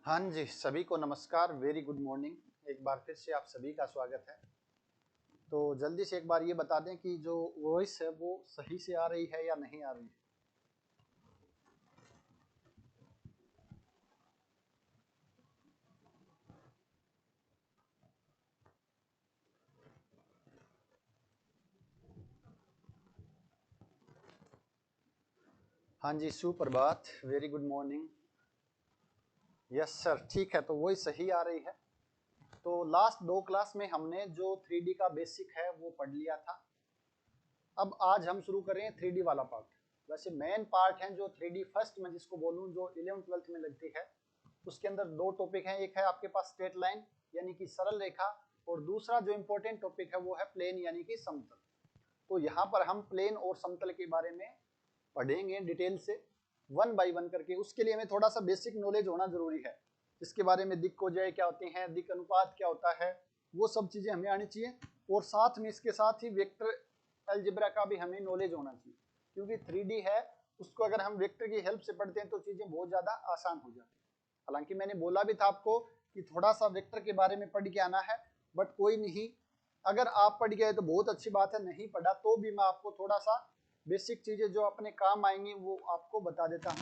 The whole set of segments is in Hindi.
हाँ जी, सभी को नमस्कार, वेरी गुड मॉर्निंग। एक बार फिर से आप सभी का स्वागत है। तो जल्दी से एक बार ये बता दें कि जो वॉइस है वो सही से आ रही है या नहीं आ रही है। हाँ जी, सुप्रभात, very good morning. Yes sir, ठीक है, तो वही सही आ रही है। तो लास्ट दो क्लास में हमने जो 3D का बेसिक है वो पढ़ लिया था। अब आज हम शुरू करें 3D वाला पार्ट। वैसे मेन पार्ट है जो 3D फर्स्ट में जिसको बोलूँ, जो 11th-12th में लगती है। उसके अंदर दो टॉपिक हैं, एक है आपके पास स्ट्रेट लाइन यानी कि सरल रेखा, और दूसरा जो इम्पोर्टेंट टॉपिक है वो है प्लेन यानी कि समतल। तो यहाँ पर हम प्लेन और समतल के बारे में पढ़ेंगे डिटेल से, वन बाय वन करके। उसके लिए हमें थोड़ा सा बेसिक नॉलेज होना जरूरी है, जिसके बारे में दिक् कोजय क्या होते हैं, दिक् अनुपात क्या होता है, वो सब चीजें हमें आनी चाहिए। और साथ में इसके साथ ही वेक्टर अलजेब्रा का भी हमें नॉलेज होना चाहिए, क्योंकि 3D है, उसको अगर हम वेक्टर की हेल्प से पढ़ते हैं तो चीजें बहुत ज्यादा आसान हो जाती है। हालांकि मैंने बोला भी था आपको कि थोड़ा सा वेक्टर के बारे में पढ़ के आना है, बट कोई नहीं, अगर आप पढ़ गए तो बहुत अच्छी बात है, नहीं पढ़ा तो भी मैं आपको थोड़ा सा बेसिक चीजें जो अपने काम आएंगी वो आपको बता देता हूँ।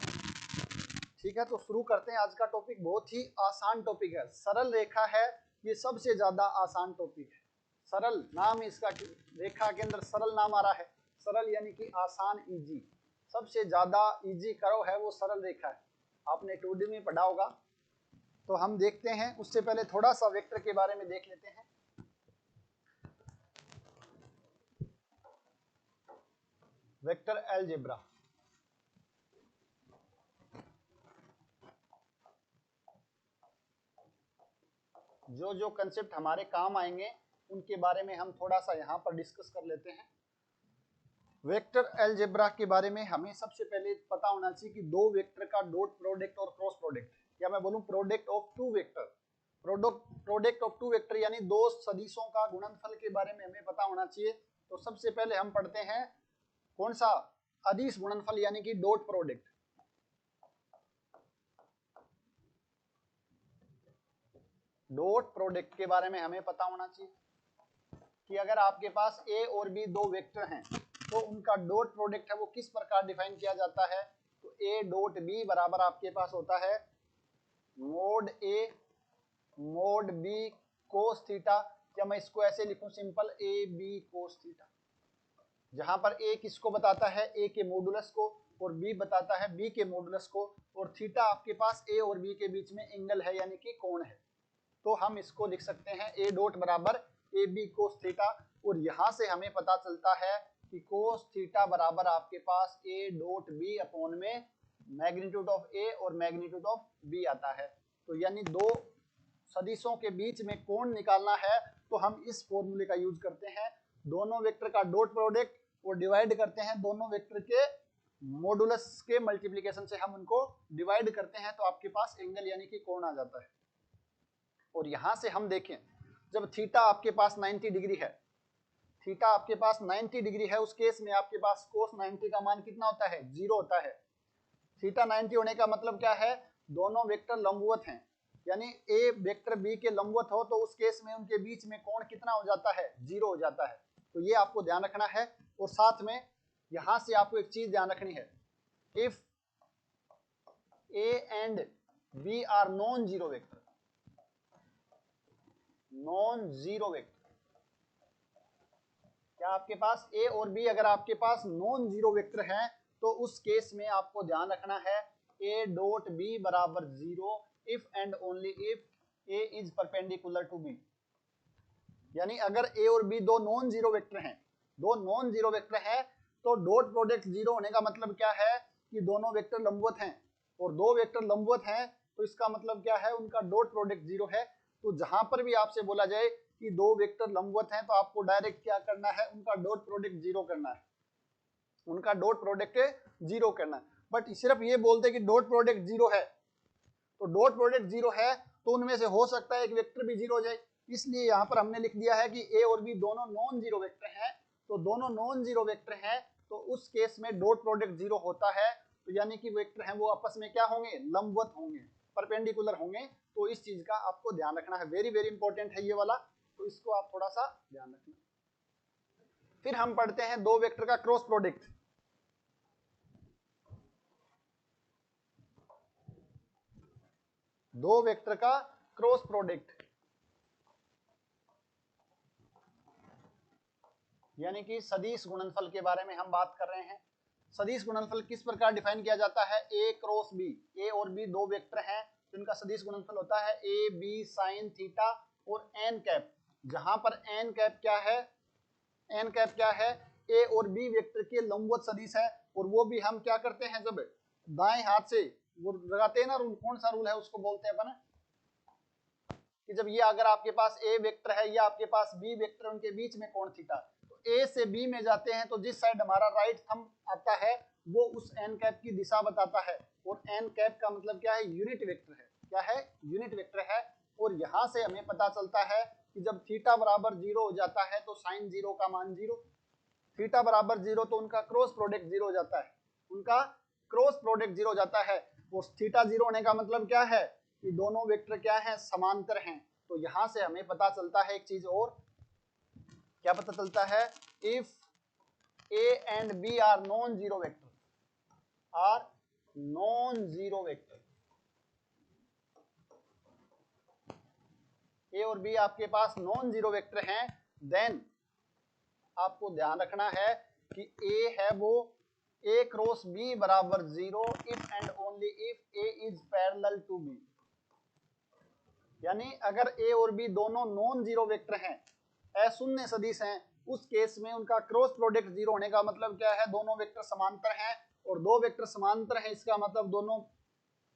ठीक है, तो शुरू करते हैं। आज का टॉपिक बहुत ही आसान टॉपिक है, सरल रेखा है, ये सबसे ज्यादा आसान टॉपिक है। सरल नाम इसका, रेखा के अंदर सरल नाम आ रहा है। सरल यानी कि आसान, इजी। सबसे ज्यादा इजी कर्व है वो सरल रेखा है, आपने 2D में पढ़ा होगा। तो हम देखते हैं, उससे पहले थोड़ा सा वेक्टर के बारे में देख लेते हैं। वेक्टर अलजेब्रा, जो जो कंसेप्ट हमारे काम आएंगे उनके बारे में हम थोड़ा सा यहाँ पर डिस्कस कर लेते हैं। वेक्टर अलजेब्रा के बारे में हमें सबसे पहले पता होना चाहिए कि दो वेक्टर का डॉट प्रोडक्ट और क्रॉस प्रोडक्ट, या मैं बोलूं product of two vector, product of two vector यानी दो सदिशों का गुणनफल के बारे में हमें पता होना चाहिए। तो सबसे पहले हम पढ़ते हैं कौन सा, अदिश गुणनफल यानी कि डॉट प्रोडक्ट। डॉट प्रोडक्ट के बारे में हमें पता होना चाहिए कि अगर आपके पास ए और बी दो वेक्टर हैं तो उनका डॉट प्रोडक्ट है वो किस प्रकार डिफाइन किया जाता है। तो ए डॉट बी बराबर आपके पास होता है mod A mod B cos theta, या मैं इसको ऐसे लिखूं simple, A B cos theta, जहां पर ए किसको बताता है, ए के मॉडुलस को, और बी बताता है बी के मॉडुलस को, और थीटा आपके पास ए और बी के बीच में एंगल है यानी कि कोण है। तो हम इसको लिख सकते हैं ए डॉट बराबर ए बी कोस थीटा, और यहां से हमें पता चलता है कि कोस थीटा बराबर आपके पास ए डॉट बी अपॉन में मैग्नीट्यूड ऑफ ए और मैग्नीट्यूड ऑफ बी आता है। तो यानी दो सदिशों के बीच में कोण निकालना है तो हम इस फॉर्मूले का यूज करते हैं, दोनों वेक्टर का डॉट प्रोडक्ट और डिवाइड करते हैं दोनों वेक्टर के मॉडुलस के मल्टीप्लिकेशन से, हम उनको डिवाइड करते हैं तो आपके पास एंगल यानी कि कोण आ जाता है। और यहां से हम देखें, जब थीटा आपके पास 90 डिग्री है, थीटा आपके पास 90 डिग्री है, उस केस में आपके पास कोस 90 का मान कितना होता है, 0 होता है। थीटा 90 होने का मतलब क्या है, दोनों वेक्टर लंबवत हैं, यानी ए वेक्टर बी के लंबवत हो तो उस केस में उनके बीच में कोण कितना हो जाता है, 0 हो जाता है। तो ये आपको ध्यान रखना है। और साथ में यहां से आपको एक चीज ध्यान रखनी है, if A and B are non zero vector, non zero vector, क्या आपके पास ए और बी अगर आपके पास नॉन जीरो वेक्टर हैं तो उस केस में आपको ध्यान रखना है ए डॉट बी बराबर 0 if and only if A is perpendicular to B. यानी अगर ए और बी दो नॉन जीरो वेक्टर हैं, दो नॉन जीरो वेक्टर है, तो डॉट प्रोडक्ट 0 होने का मतलब क्या है कि दोनों वेक्टर लंबवत हैं, और दो वेक्टर लंबवत हैं तो इसका मतलब क्या है, उनका डॉट प्रोडक्ट 0 है। तो जहां पर भी आपसे बोला जाए कि दो वेक्टर लंबवत हैं तो आपको डायरेक्ट क्या करना है, उनका डॉट प्रोडक्ट 0 करना है, उनका डॉट प्रोडक्ट 0 करना है। बट सिर्फ ये बोलते कि डॉट प्रोडक्ट 0 है, तो डॉट प्रोडक्ट 0 है तो उनमें से हो सकता है एक वेक्टर भी 0 हो जाए, इसलिए यहां पर हमने लिख दिया है कि ए और बी दोनों नॉन जीरो वेक्टर हैं। तो दोनों नॉन जीरो वेक्टर हैं तो उस केस में डॉट प्रोडक्ट 0 होता है, तो यानी कि वेक्टर हैं वो आपस में क्या होंगे, लंबवत होंगे। परपेंडिकुलर होंगे, तो इस चीज का आपको ध्यान रखना है, वेरी वेरी इंपॉर्टेंट है ये वाला, तो इसको आप थोड़ा सा ध्यान रखना। फिर हम पढ़ते हैं दो वेक्टर का क्रॉस प्रोडक्ट। दो वेक्टर का क्रॉस प्रोडक्ट यानी कि सदिश गुणनफल के बारे में हम बात कर रहे हैं। सदिश गुणनफल किस प्रकार डिफाइन किया जाता है? ए क्रॉस बी, ए और बी दो वेक्टर हैं तो इनका सदिश गुणनफल होता है ए बी साइन थीटा और एन कैप, जहां पर एन कैप क्या है? एन कैप क्या है? ए और बी वेक्टर के लंबवत सदिश है, और वो भी हम क्या करते हैं, जब दाएं हाथ से वो लगाते हैं ना रूल, कौन सा रूल है उसको बोलते हैं अपन, कि जब ये अगर आपके पास ए वेक्टर है या आपके पास बी वेक्टर, उनके बीच में कोण थीटा, तो ए से बी में जाते हैं तो जिस साइड हमारा राइट थंब आता है वो उस एन कैप की दिशा बताता है, और एन कैप का मतलब क्या है? यूनिट वेक्टर है। क्या है? यूनिट वेक्टर है। और यहां से हमें पता चलता है कि जब थीटा बराबर 0 हो जाता है तो साइन 0 का मान 0, थीटा बराबर 0 तो उनका क्रॉस प्रोडक्ट 0 हो जाता है, उनका क्रॉस प्रोडक्ट 0 हो जाता है। और थीटा 0 होने का मतलब क्या है? कि दोनों वेक्टर क्या है? समांतर हैं। तो यहां से हमें पता चलता है एक चीज और, क्या पता चलता है? If A and B are non zero vector, are non zero vector, A और बी आपके पास नॉन जीरो वेक्टर हैं, देन आपको ध्यान रखना है कि ए है वो ए क्रॉस बी बराबर 0 if and only if A is parallel to B. यानी अगर ए और बी दोनों नॉन जीरो वेक्टर हैं, अशून्य सदिश हैं, उस केस में उनका क्रॉस प्रोडक्ट 0 होने का मतलब क्या है? दोनों वेक्टर समांतर हैं, और दो वेक्टर समांतर हैं इसका मतलब दोनों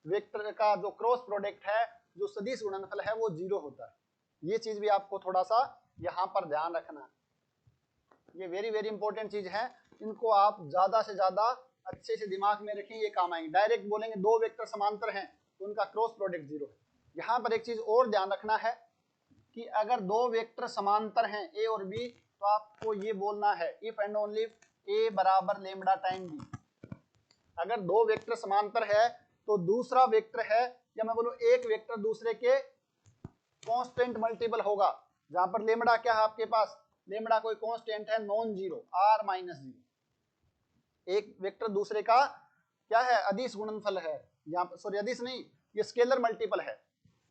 वेक्टर का जो क्रॉस प्रोडक्ट है, जो सदिश गुणनफल है, वो 0 होता है। ये चीज भी आपको थोड़ा सा यहाँ पर ध्यान रखना है, ये वेरी वेरी इंपॉर्टेंट चीज है, इनको आप ज्यादा से ज्यादा अच्छे से दिमाग में रखें, ये काम आएंगे। डायरेक्ट बोलेंगे दो वेक्टर समांतर हैं तो उनका क्रॉस प्रोडक्ट 0 है। यहाँ पर एक चीज और ध्यान रखना है कि अगर दो वेक्टर समांतर हैं ए और बी, तो आपको ये बोलना है इफ एंड ओनली ए बराबर लेमडा टाइम बी। अगर दो वेक्टर समांतर है तो दूसरा वेक्टर है, या मैं बोलूं एक वेक्टर दूसरे के कांस्टेंट मल्टीपल होगा, जहां पर लेमडा क्या है आपके पास? लेमडा कोई कांस्टेंट है नॉन जीरो, आर माइनस 0। एक वेक्टर दूसरे का क्या है? अदिश गुणनफल है, यहाँ पर सॉरी अदिश नहीं, ये स्केलर मल्टीपल है।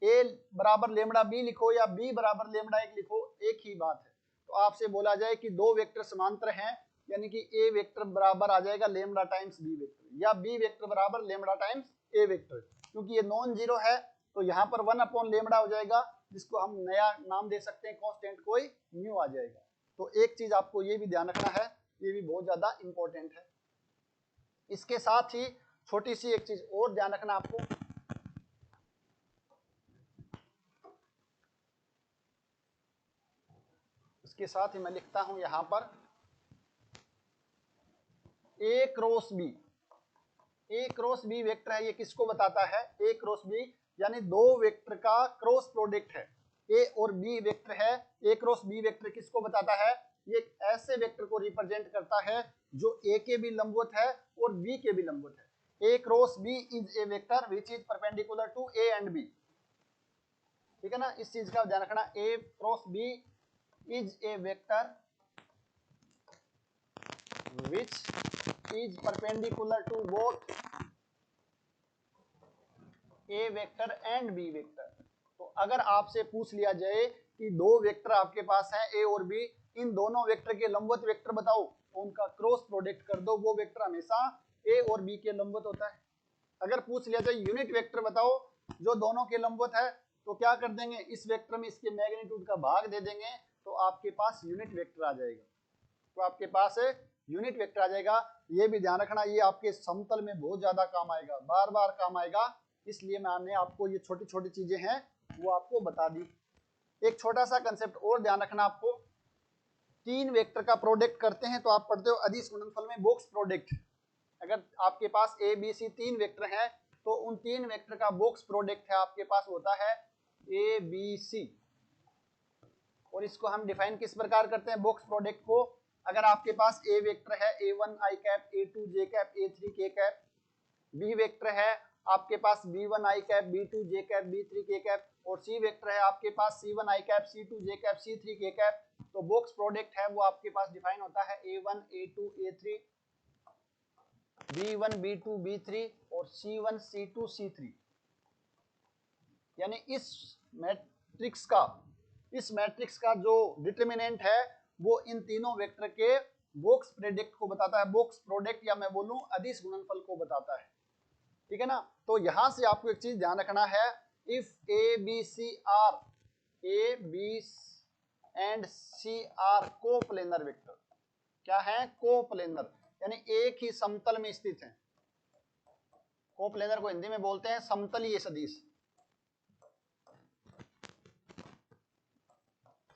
ए बराबर लेमडा बी लिखो या बी बराबर लेमडा 1 लिखो, एक ही बात है। तो आपसे बोला जाए कि दो वेक्टर समांतर हैं, यानी कि ए वेक्टर बराबर आ जाएगा लेमडा टाइम्स बी वेक्टर, या बी वेक्टर बराबर लेमडा टाइम्स ए वेक्टर। क्योंकि ये नॉन जीरो है तो यहाँ पर 1 अपॉन लेमडा हो जाएगा, जिसको हम नया नाम दे सकते हैं कांस्टेंट, कोई न्यू आ जाएगा। तो एक चीज आपको ये भी ध्यान रखना है, ये भी बहुत ज्यादा इंपॉर्टेंट है। इसके साथ ही छोटी सी एक चीज और ध्यान रखना आपको, इसके साथ ही मैं लिखता हूं यहां पर ए क्रॉस बी। ए क्रॉस बी वेक्टर है, ये किसको बताता है? ए क्रॉस बी यानी दो वेक्टर का क्रॉस प्रोडक्ट है, ए और बी वेक्टर है। ए क्रॉस बी वेक्टर किसको बताता है? ये ऐसे वेक्टर को रिप्रेजेंट करता है जो ए के भी लंबवत है और बी के भी लंबवत है। A cross B is a vector which is perpendicular to A and B. ठीक है ना, इस चीज का ध्यान रखना। A cross B is a vector which is perpendicular to both A vector and B vector. तो अगर आपसे पूछ लिया जाए कि दो वेक्टर आपके पास हैं ए और बी, इन दोनों वेक्टर के लंबवत वेक्टर बताओ, तो उनका क्रॉस प्रोडक्ट कर दो, वो वेक्टर हमेशा ए और बी के लंबवत होता है। अगर पूछ लिया जाए यूनिट वेक्टर बताओ जो दोनों के लंबवत है, तो क्या कर देंगे? इस वेक्टर में इसके मैग्नीट्यूड का भाग दे देंगे, तो आपके पास यूनिट वेक्टर आ जाएगा। तो आपके पास यूनिट वेक्टर आ जाएगा। ये भी ध्यान रखना, ये आपके समतल में बहुत ज्यादा काम आएगा, बार बार काम आएगा, इसलिए मैंने आपको ये छोटी छोटी चीजें हैं वो आपको बता दी। एक छोटा सा कंसेप्ट और ध्यान रखना आपको, तीन वेक्टर का प्रोडक्ट करते हैं तो आप पढ़ते हो अदिश गुणनफल में बॉक्स प्रोडक्ट। अगर आपके पास ए बी सी तीन वेक्टर हैं तो उन तीन वेक्टर का बॉक्स प्रोडक्ट है आपके पास होता है ए बी सी। और इसको हम डिफाइन किस प्रकार करते हैं बॉक्स प्रोडक्ट को? अगर आपके पास ए वेक्टर है A1 i cap, A2 j cap, A3 k cap, B vector है आपके पास b1 i cap, b2 j cap, b3 k cap, और c वेक्टर है आपके पास c1 i cap, c2 j cap, c3 k cap. तो बॉक्स प्रोडक्ट है वो आपके पास डिफाइन होता है a1 a2 a3, b1 b2 b3 और c1 c2 c3। यानी इस मैट्रिक्स का जो डिटर्मिनेंट है वो इन तीनों वेक्टर के बॉक्स प्रोडक्ट को बताता है, बॉक्स प्रोडक्ट या मैं बोलूं अदिश गुणनफल को बताता है। ठीक है ना। तो यहां से आपको एक चीज ध्यान रखना है, if A B C and C are coplanar vector. क्या है? कोप्लेनर, यानी एक ही समतल में स्थित है। कोप्लेनर को हिंदी में बोलते हैं समतलीय सदिश।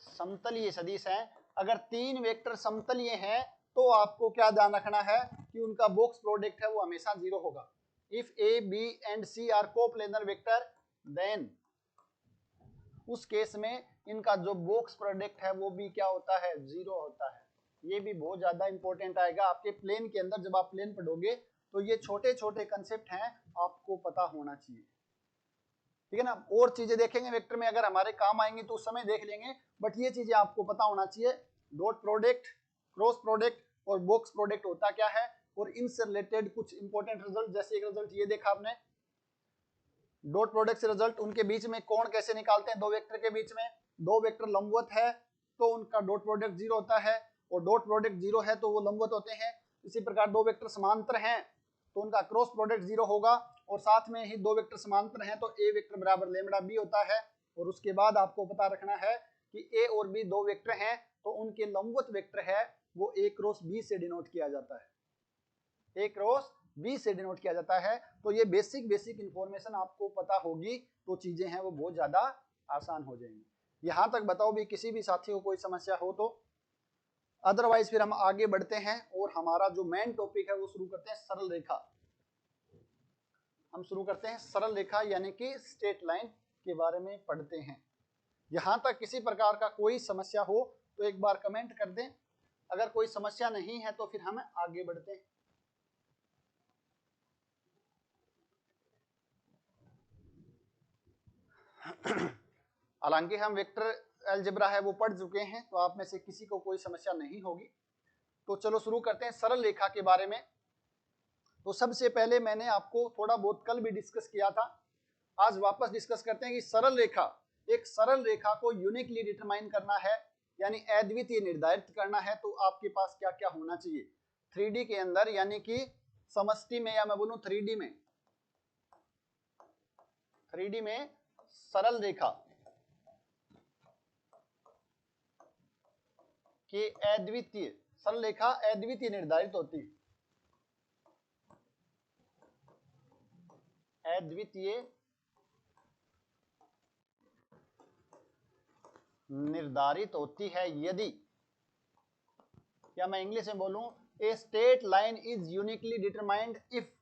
समतलीय सदिश है। अगर तीन वेक्टर समतलीय हैं तो आपको क्या ध्यान रखना है कि उनका बॉक्स प्रोडक्ट है वो हमेशा 0 होगा। If A B and C are coplanar vector, then उस केस में इनका जो बॉक्स प्रोडक्ट है वो भी क्या होता है? 0 होता है। ये भी बहुत ज्यादा इंपॉर्टेंट आएगा आपके प्लेन के अंदर। जब आप प्लेन पढ़ोगे तो ये छोटे छोटे कंसेप्ट हैं, आपको पता होना चाहिए। ठीक है ना। और चीजें देखेंगे वेक्टर में, अगर हमारे काम आएंगी तो उस समय देख लेंगे, बट ये चीजें आपको पता होना चाहिए। डॉट प्रोडक्ट, क्रॉस प्रोडक्ट और बॉक्स प्रोडक्ट होता क्या है, और इनसे रिलेटेड कुछ इंपॉर्टेंट रिजल्ट। जैसे एक रिजल्ट ये देखा आपने, डॉट प्रोडक्ट से रिजल्ट, उनके बीच में कोण कैसे निकालते हैं। दो वेक्टर के बीच में दो वेक्टर लंबवत है तो उनका डॉट प्रोडक्ट 0 होता है, और डॉट प्रोडक्ट 0 है तो वो लंबवत होते हैं। इसी प्रकार दो वेक्टर समांतर हैं तो उनका क्रॉस प्रोडक्ट 0 होगा, और साथ में ही दो वेक्टर समांतर हैं तो ए वेक्टर बराबर लैम्बडा बी होता है। और उसके बाद आपको पता रखना है कि ए और बी दो वेक्टर हैं तो उनके लंबवत वेक्टर है वो ए क्रॉस बी से डिनोट किया जाता है, ए क्रॉस बी से डिनोट किया जाता है। तो ये बेसिक इंफॉर्मेशन आपको पता होगी तो चीजें हैं वो बहुत ज्यादा आसान हो जाएंगी। यहां तक बताओ भी किसी भी साथी को कोई समस्या हो तो, अदरवाइज फिर हम आगे बढ़ते हैं और हमारा जो मेन टॉपिक है वो शुरू करते हैं सरल रेखा। हम शुरू करते हैं सरल रेखा यानी कि स्ट्रेट लाइन के बारे में पढ़ते हैं। यहां तक किसी प्रकार का कोई समस्या हो तो एक बार कमेंट कर दें, अगर कोई समस्या नहीं है तो फिर हम आगे बढ़ते हैं। हालांकि हम वेक्टर अलजेब्रा है वो पढ़ चुके हैं तो आप में से किसी को कोई समस्या नहीं होगी। तो चलो शुरू करते हैं सरल रेखा के बारे में। तो सबसे पहले मैंने आपको थोड़ा बहुत कल भी डिस्कस किया था, आज वापस डिस्कस करते हैं कि सरल रेखा, एक सरल रेखा को यूनिकली डिटरमाइन करना है यानी अद्वितीय निर्धारित करना है तो आपके पास क्या क्या होना चाहिए 3D के अंदर, यानी कि समष्टि में या मैं बोलूं 3D में सरल रेखा के अद्वितीय, सरल रेखा अद्वितीय निर्धारित होती है, अद्वितीय निर्धारित होती है यदि, या मैं इंग्लिश में बोलूं, a straight line is uniquely determined if.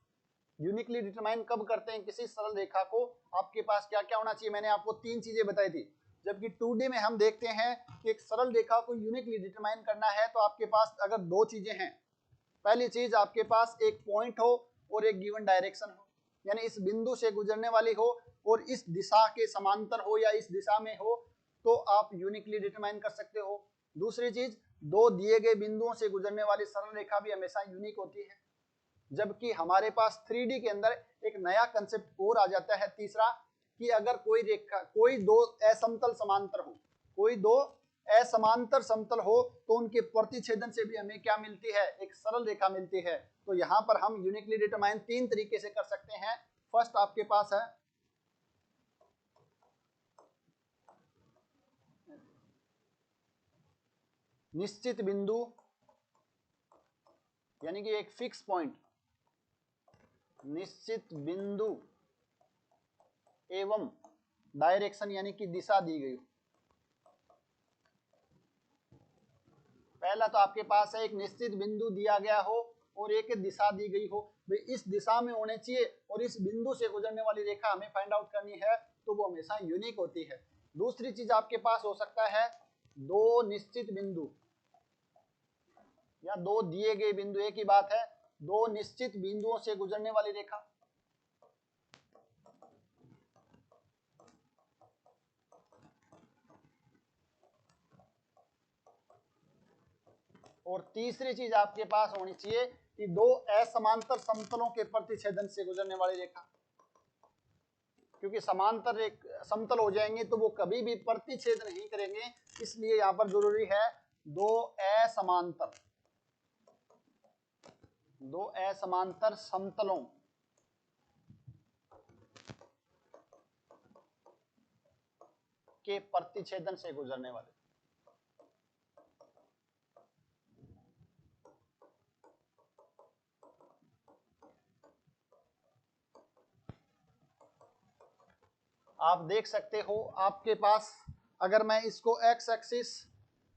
Uniquely determine कब करते हैं किसी सरल रेखा को? आपके पास क्या क्या होना चाहिए? मैंने आपको तीन चीजें बताई थी। जबकि 2D में हम देखते हैं कि एक सरल रेखा को यूनिकली डिटरमाइन करना है तो आपके पास अगर दो चीजें हैं, पहली चीज आपके पास एक पॉइंट हो और एक गिवन डायरेक्शन हो, यानी इस बिंदु से गुजरने वाली हो और इस दिशा के समांतर हो या इस दिशा में हो तो आप यूनिकली डिटरमाइन कर सकते हो। दूसरी चीज, दो दिए गए बिंदुओं से गुजरने वाली सरल रेखा भी हमेशा यूनिक होती है। जबकि हमारे पास 3D के अंदर एक नया कंसेप्ट और आ जाता है तीसरा, कि अगर कोई रेखा, कोई दो असमतल समांतर हो, कोई दो असमांतर समतल हो तो उनके प्रतिच्छेदन से भी हमें क्या मिलती है? एक सरल रेखा मिलती है। तो यहां पर हम यूनिकली डिटरमाइन तीन तरीके से कर सकते हैं। फर्स्ट आपके पास है निश्चित बिंदु, यानी कि एक फिक्स पॉइंट, निश्चित बिंदु एवं डायरेक्शन यानी कि दिशा दी गई। पहला तो आपके पास है एक निश्चित बिंदु दिया गया हो और एक दिशा दी गई हो, भाई इस दिशा में होने चाहिए और इस बिंदु से गुजरने वाली रेखा हमें फाइंड आउट करनी है तो वो हमेशा यूनिक होती है। दूसरी चीज आपके पास हो सकता है दो निश्चित बिंदु या दो दिए गए बिंदु, एक ही बात है, दो निश्चित बिंदुओं से गुजरने वाली रेखा। और तीसरी चीज आपके पास होनी चाहिए कि दो असमांतर समतलों के प्रतिच्छेदन से गुजरने वाली रेखा, क्योंकि समांतर एक समतल हो जाएंगे तो वो कभी भी प्रतिच्छेद नहीं करेंगे, इसलिए यहां पर जरूरी है दो असमांतर समतलों के प्रतिच्छेदन से गुजरने वाले। आप देख सकते हो आपके पास, अगर मैं इसको x एक्सिस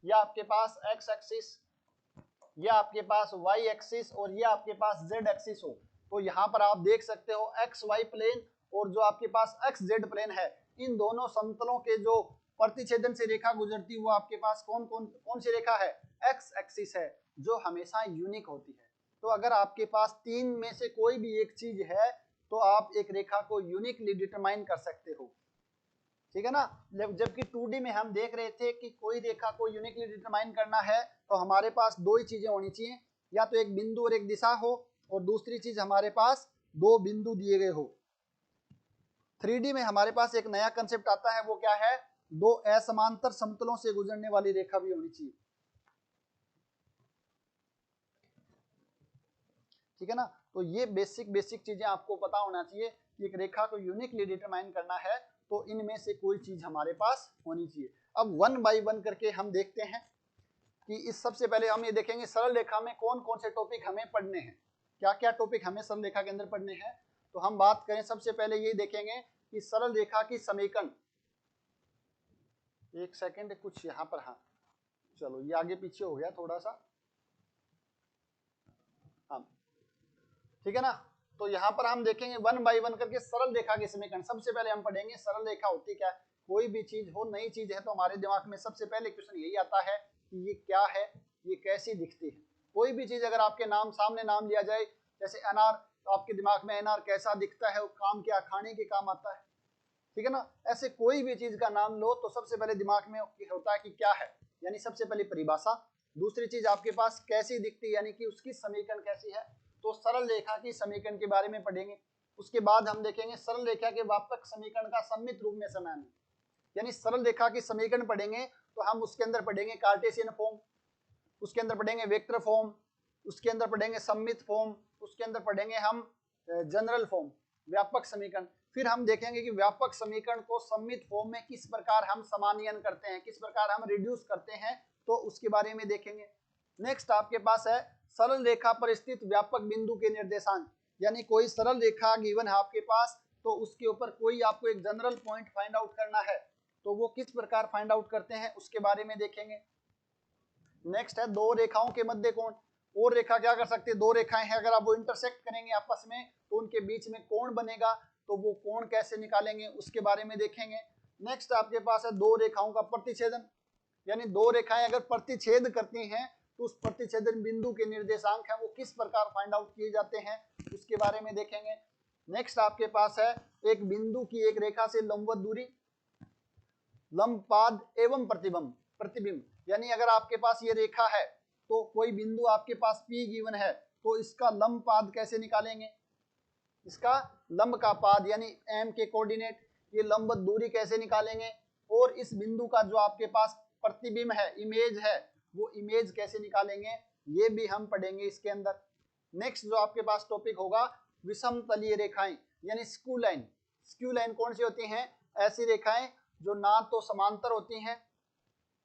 या आपके पास x एक्सिस या आपके पास y एक्सिस और ये आपके पास z एक्सिस हो, तो यहाँ पर आप देख सकते हो एक्स वाई प्लेन और जो आपके पास एक्स जेड प्लेन है, इन दोनों समतलों के जो प्रतिच्छेदन से रेखा गुजरती वो आपके पास कौन सी रेखा है, एक्स एक्सिस है, जो हमेशा यूनिक होती है। तो अगर आपके पास तीन में से कोई भी एक चीज है तो आप एक रेखा को यूनिकली डिटरमाइन कर सकते हो, ठीक है ना। जबकि 2D में हम देख रहे थे कि कोई रेखा को यूनिकली डिटरमाइन करना है तो हमारे पास दो ही चीजें होनी चाहिए, या तो एक बिंदु और एक दिशा हो, और दूसरी चीज हमारे पास दो बिंदु दिए गए हो। 3D में हमारे पास एक नया कंसेप्ट आता है, वो क्या है, दो असमांतर समतलों से गुजरने वाली रेखा भी होनी चाहिए, ठीक है ना। तो ये बेसिक चीजें आपको पता होना चाहिए कि एक रेखा को यूनिकली डिटरमाइन करना है तो इनमें से कोई चीज हमारे पास होनी चाहिए। अब 1 बाय 1 करके हम देखते हैं कि इस सबसे पहले हम ये देखेंगे सरल रेखा में कौन कौन से टॉपिक हमें पढ़ने हैं, क्या क्या टॉपिक हमें सरल रेखा के अंदर पढ़ने हैं। तो हम बात करें, सबसे पहले ये देखेंगे कि सरल रेखा की समीकरण, एक सेकंड कुछ यहाँ पर, हाँ चलो ये आगे पीछे हो गया थोड़ा सा, हाँ ठीक है ना। तो यहाँ पर हम देखेंगे 1 बाय 1 करके सरल रेखा के समीकरण। सबसे पहले हम पढ़ेंगे सरल रेखा होती क्या है। कोई भी चीज हो, नई चीज है, तो हमारे दिमाग में सबसे पहले क्वेश्चन यही आता है कि ये क्या है, ये कैसी दिखती है। कोई भी चीज अगर आपके सामने नाम लिया जाए, जैसे अनार, तो आपके दिमाग में अनार कैसा दिखता है, वो काम क्या, खाने के काम आता है, ठीक है ना। ऐसे कोई भी चीज का नाम लो तो सबसे पहले दिमाग में होता है कि क्या है, यानी सबसे पहले परिभाषा। दूसरी चीज आपके पास कैसी दिखती है, यानी कि उसकी समीकरण कैसी है, तो सरल रेखा की समीकरण के बारे में पढ़ेंगे। उसके बाद हम देखेंगे सरल रेखा के व्यापक समीकरण का सम्मित रूप में समाधान, यानी सरल रेखा की समीकरण पढ़ेंगे तो हम उसके अंदर पढ़ेंगे कार्टेशियन फॉर्म, उसके अंदर पढ़ेंगे वेक्टर फॉर्म, उसके अंदर पढ़ेंगे सम्मित फॉर्म, उसके अंदर पढ़ेंगे हम जनरल फॉर्म, व्यापक समीकरण। फिर हम देखेंगे कि व्यापक समीकरण को सम्मित फॉर्म में किस प्रकार हम समानीयन करते हैं, किस प्रकार हम रिड्यूस करते हैं, तो उसके बारे में देखेंगे। नेक्स्ट आपके पास है सरल रेखा पर स्थित व्यापक बिंदु के निर्देशांक, यानी कोई सरल रेखा गिवन है आपके पास, तो उसके ऊपर कोई आपको एक जनरल पॉइंट फाइंड आउट करना है, तो वो किस प्रकार फाइंड आउट करते हैं उसके बारे में देखेंगे। नेक्स्ट है दो रेखाओं के मध्य कोण। और रेखा क्या कर सकती है, दो रेखाएं हैं, अगर आप वो इंटरसेक्ट करेंगे आपस में तो उनके बीच में कोण बनेगा, तो वो कोण कैसे निकालेंगे उसके बारे में देखेंगे। नेक्स्ट आपके पास है दो रेखाओं का प्रतिच्छेदन, यानी दो रेखाएं अगर प्रतिच्छेद करती हैं तो उस प्रतिच्छेदन बिंदु के निर्देशांक है वो किस प्रकार फाइंड आउट किए जाते हैं उसके बारे में देखेंगे। नेक्स्ट आपके पास है एक बिंदु की एक रेखा से लंबवत दूरी, लंबपाद एवं प्रतिबिंब, यानी अगर आपके पास ये रेखा है तो कोई बिंदु आपके पास P गिवन है, तो इसका लंबपाद कैसे निकालेंगे, इसका लंब का पाद यानी m के कोऑर्डिनेट, ये लंबवत दूरी कैसे निकालेंगे, और इस बिंदु का जो आपके पास प्रतिबिंब है, इमेज है, वो इमेज कैसे निकालेंगे, ये भी हम पढ़ेंगे इसके अंदर। नेक्स्ट जो आपके पास टॉपिक होगा विषम तलीय रेखाएं, यानी स्क्यू लाइन। स्क्यू लाइन कौन सी होती हैं, ऐसी रेखाएं जो ना तो समांतर होती हैं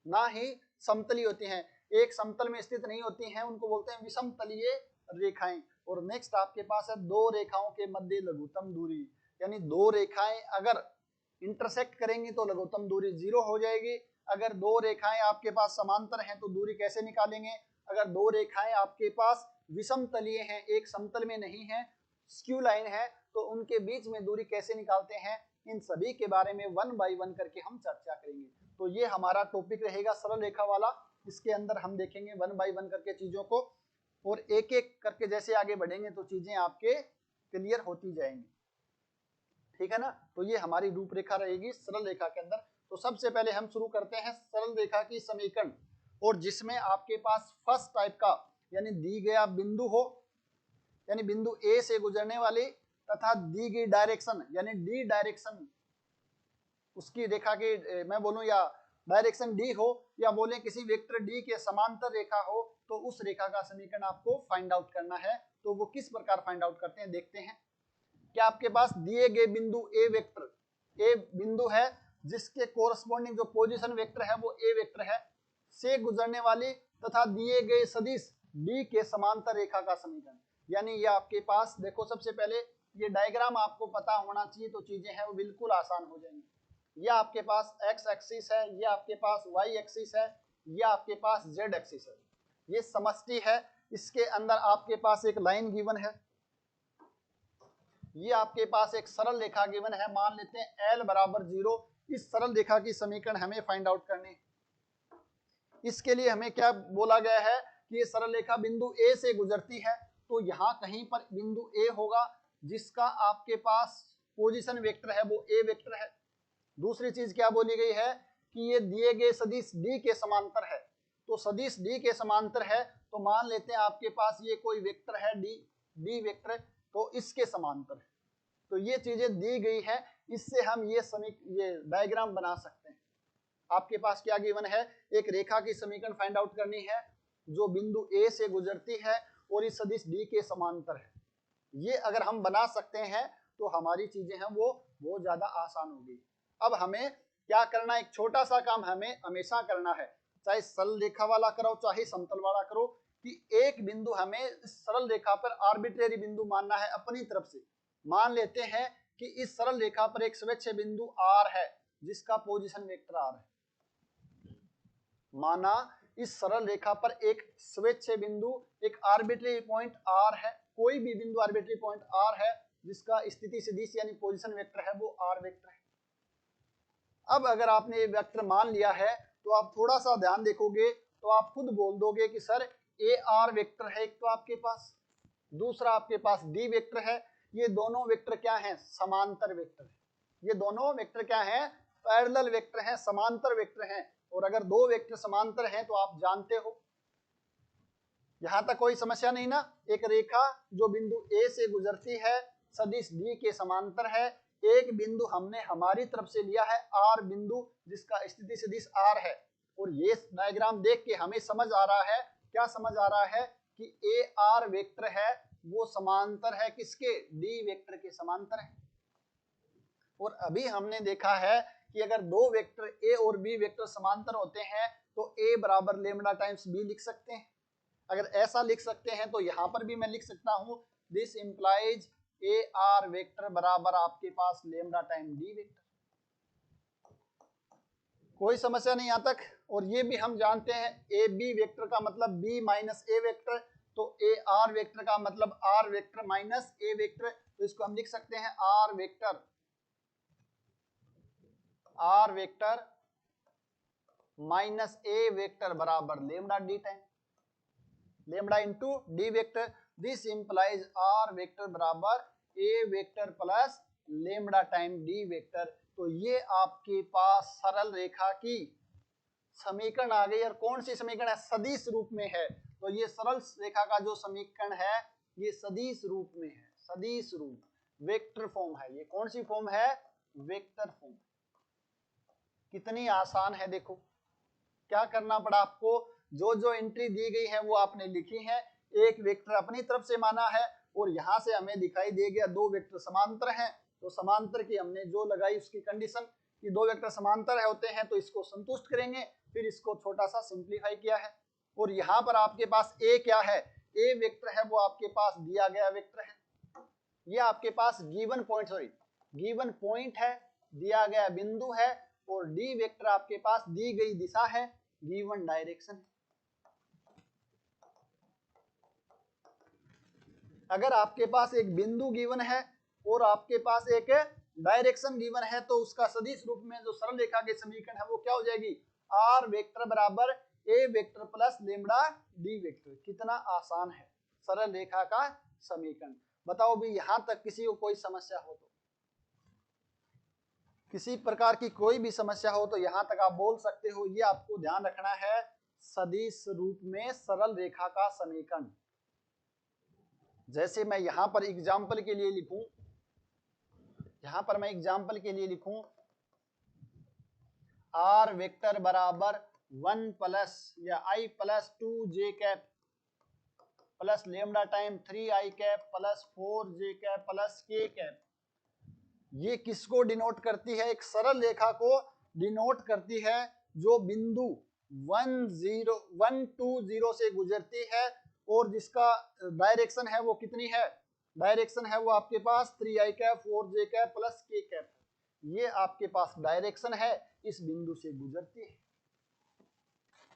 ना ही समतली होती हैं, एक समतल में स्थित नहीं होती हैं, उनको बोलते हैं विषम तलीय रेखाएं। और नेक्स्ट आपके पास है दो रेखाओं के मध्य लघुत्तम दूरी, यानी दो रेखाएं अगर इंटरसेक्ट करेंगी तो लघुत्तम दूरी 0 हो जाएगी। अगर दो रेखाएं आपके पास समांतर हैं तो दूरी कैसे निकालेंगे, अगर दो रेखाएं आपके पास विषम तलीय हैं, एक समतल में नहीं है, स्क्यू लाइन है, तो उनके बीच में दूरी कैसे निकालते हैं, इन सभी के बारे में 1 बाय 1 करके हम चर्चा करेंगे। तो ये हमारा टॉपिक रहेगा सरल रेखा वाला, इसके अंदर हम देखेंगे 1 बाय 1 करके चीजों को, और एक एक करके जैसे आगे बढ़ेंगे तो चीजें आपके क्लियर होती जाएंगी, ठीक है ना। तो ये हमारी रूपरेखा रहेगी सरल रेखा के अंदर। तो सबसे पहले हम शुरू करते हैं सरल रेखा की समीकरण। और जिसमें आपके पास फर्स्ट टाइप का यानी दी गया बिंदु हो, यानी बिंदु ए से गुजरने वाली तथा दी गई डायरेक्शन यानी डी डायरेक्शन उसकी रेखा की मैं बोलूं या डायरेक्शन डी हो या बोले किसी वेक्टर डी के समांतर रेखा हो, तो उस रेखा का समीकरण आपको फाइंड आउट करना है। तो वो किस प्रकार फाइंड आउट करते हैं देखते हैं। क्या आपके पास दिए गए बिंदु ए वेक्टर, ए बिंदु है जिसके कोरस्पॉन्डिंग जो पोजीशन वेक्टर है वो ए वेक्टर है, से गुजरने वाली तथा दिए गए सदिश डी के समांतर रेखा का समीकरण। यानी ये आपके पास देखो, सबसे पहले ये डायग्राम आपको पता होना चाहिए तो चीजें हैं वो बिल्कुल आसान हो जाएंगी। ये आपके पास एक्स एक्सिस है, ये आपके पास वाई एक्सिस है, ये आपके पास जेड एक्सिस है, ये समष्टि है। इसके अंदर आपके पास एक लाइन गिवन है, ये आपके पास एक सरल रेखा गिवन है, मान लेते हैं L बराबर 0। इस सरल रेखा की समीकरण हमें फाइंड आउट करनी। इसके लिए हमें क्या बोला गया है कि ये सरल रेखा बिंदु A से गुजरती है, तो यहाँ कहीं पर बिंदु A होगा जिसका आपके पास पोजीशन वेक्टर है वो A वेक्टर है। दूसरी चीज क्या बोली गई है कि ये दिए गए सदिश D के समांतर है, तो सदिश D के समांतर है तो मान लेते हैं आपके पास ये कोई वेक्टर है D वेक्टर, तो इसके समांतर है। तो ये चीजें दी गई है, इससे हम ये डायग्राम बना सकते हैं। आपके पास क्या गिवन है, एक रेखा की समीकरण फाइंड आउट करनी है जो बिंदु A से गुजरती है और इस सदिश D के समांतर है। ये अगर हम बना सकते हैं तो हमारी चीजें हैं वो बहुत ज्यादा आसान होगी। अब हमें क्या करना है, एक छोटा सा काम हमें हमेशा करना है, चाहे सरल रेखा वाला करो चाहे समतल वाला करो, कि एक बिंदु हमें इस सरल रेखा पर आर्बिट्रेरी बिंदु मानना है अपनी तरफ से। मान लेते हैं कि इस सरल रेखा पर एक स्वेच्छ बिंदु R है जिसका पोजीशन वेक्टर R है। माना इस सरल रेखा पर एक स्वेच्छ बिंदु, एक आर्बिट्रेरी पॉइंट R है, कोई भी बिंदु आर्बिट्रेरी पॉइंट R है जिसका स्थिति सदिश यानी पोजीशन वेक्टर है वो R वेक्टर है। अब अगर आपने ये वेक्टर मान लिया है तो आप थोड़ा सा ध्यान देखोगे तो आप खुद बोल दोगे कि सर AR वेक्टर है एक तो आपके पास, दूसरा आपके पास D वेक्टर है। ये दोनों वेक्टर क्या हैं, समांतर वेक्टर है। ये दोनों वेक्टर क्या हैं, पैरेलल वेक्टर हैं, समांतर वेक्टर हैं। और अगर दो वेक्टर समांतर हैं तो आप जानते हो, यहां तक कोई समस्या नहीं ना। एक रेखा जो बिंदु A से गुजरती है सदिश D के समांतर है, एक बिंदु हमने हमारी तरफ से लिया है R बिंदु जिसका स्थिति सदिश R है, और ये डायग्राम देख के हमें समझ आ रहा है, क्या समझ आ रहा है कि AR वेक्टर है वो समांतर है किसके, D वेक्टर के समांतर है। और अभी हमने देखा है कि अगर दो वेक्टर A और B वेक्टर समांतर होते हैं तो A बराबर लेमडा टाइम्स B लिख सकते हैं। अगर ऐसा लिख सकते हैं तो यहां पर भी मैं लिख सकता हूं दिस इंप्लाइज AR वेक्टर बराबर आपके पास लेमडा टाइम D वेक्टर। कोई समस्या नहीं यहां तक। और ये भी हम जानते हैं AB वेक्टर का मतलब B माइनस A वेक्टर, तो AR वेक्टर का मतलब R vector minus A vector. तो इसको हम लिख सकते हैं R vector minus A vector बराबर lambda D time lambda into D vector. This implies R vector बराबर A vector plus lambda time D vector. तो ये आपके पास सरल रेखा की समीकरण आ गई। और कौन सी समीकरण है, सदिश रूप में है। तो ये सरल रेखा का जो समीकरण है ये सदिश रूप में है, सदिश रूप वेक्टर फॉर्म है। ये कौन सी फॉर्म है, वेक्टर फॉर्म। कितनी आसान है, देखो क्या करना पड़ा आपको, जो जो एंट्री दी गई है वो आपने लिखी है। एक वेक्टर अपनी तरफ से माना है और यहां से हमें दिखाई दे गया दो वेक्टर समांतर हैं, तो समांतर की हमने जो लगाई उसकी कंडीशन कि दो वेक्टर समांतर होते हैं तो इसको संतुष्ट करेंगे। फिर इसको छोटा सा सिंप्लीफाई किया है। और यहाँ पर आपके पास A क्या है, A वेक्टर है वो आपके पास दिया गया वेक्टर है। ये आपके पास गिवन पॉइंट है, दिया गया बिंदु है। और D वेक्टर आपके पास दी गई दिशा है, गिवन डायरेक्शन। अगर आपके पास एक बिंदु गिवन है और आपके पास एक डायरेक्शन गिवन है तो उसका सदिश रूप में जो सरल रेखा के समीकरण है वो क्या हो जाएगी, R वेक्टर बराबर A vector plus lambda D vector. कितना आसान है सरल रेखा का समीकरण। बताओ भी यहां तक किसी को कोई समस्या हो तो, किसी प्रकार की कोई भी समस्या हो तो यहां तक आप बोल सकते हो। ये आपको ध्यान रखना है, सदिश रूप में सरल रेखा का समीकरण। जैसे मैं यहां पर एग्जाम्पल के लिए लिखूं, आर वेक्टर बराबर 1 प्लस या i plus 2j cap plus lambda time 3i cap plus 4j cap plus k cap, ये किसको डिनोट करती है? एक सरल रेखा को डिनोट करती है जो बिंदु 1 2 0 से गुजरती है और जिसका डायरेक्शन है वो कितनी है? डायरेक्शन है वो आपके पास 3i cap 4j cap plus k cap. ये आपके पास डायरेक्शन है, इस बिंदु से गुजरती है।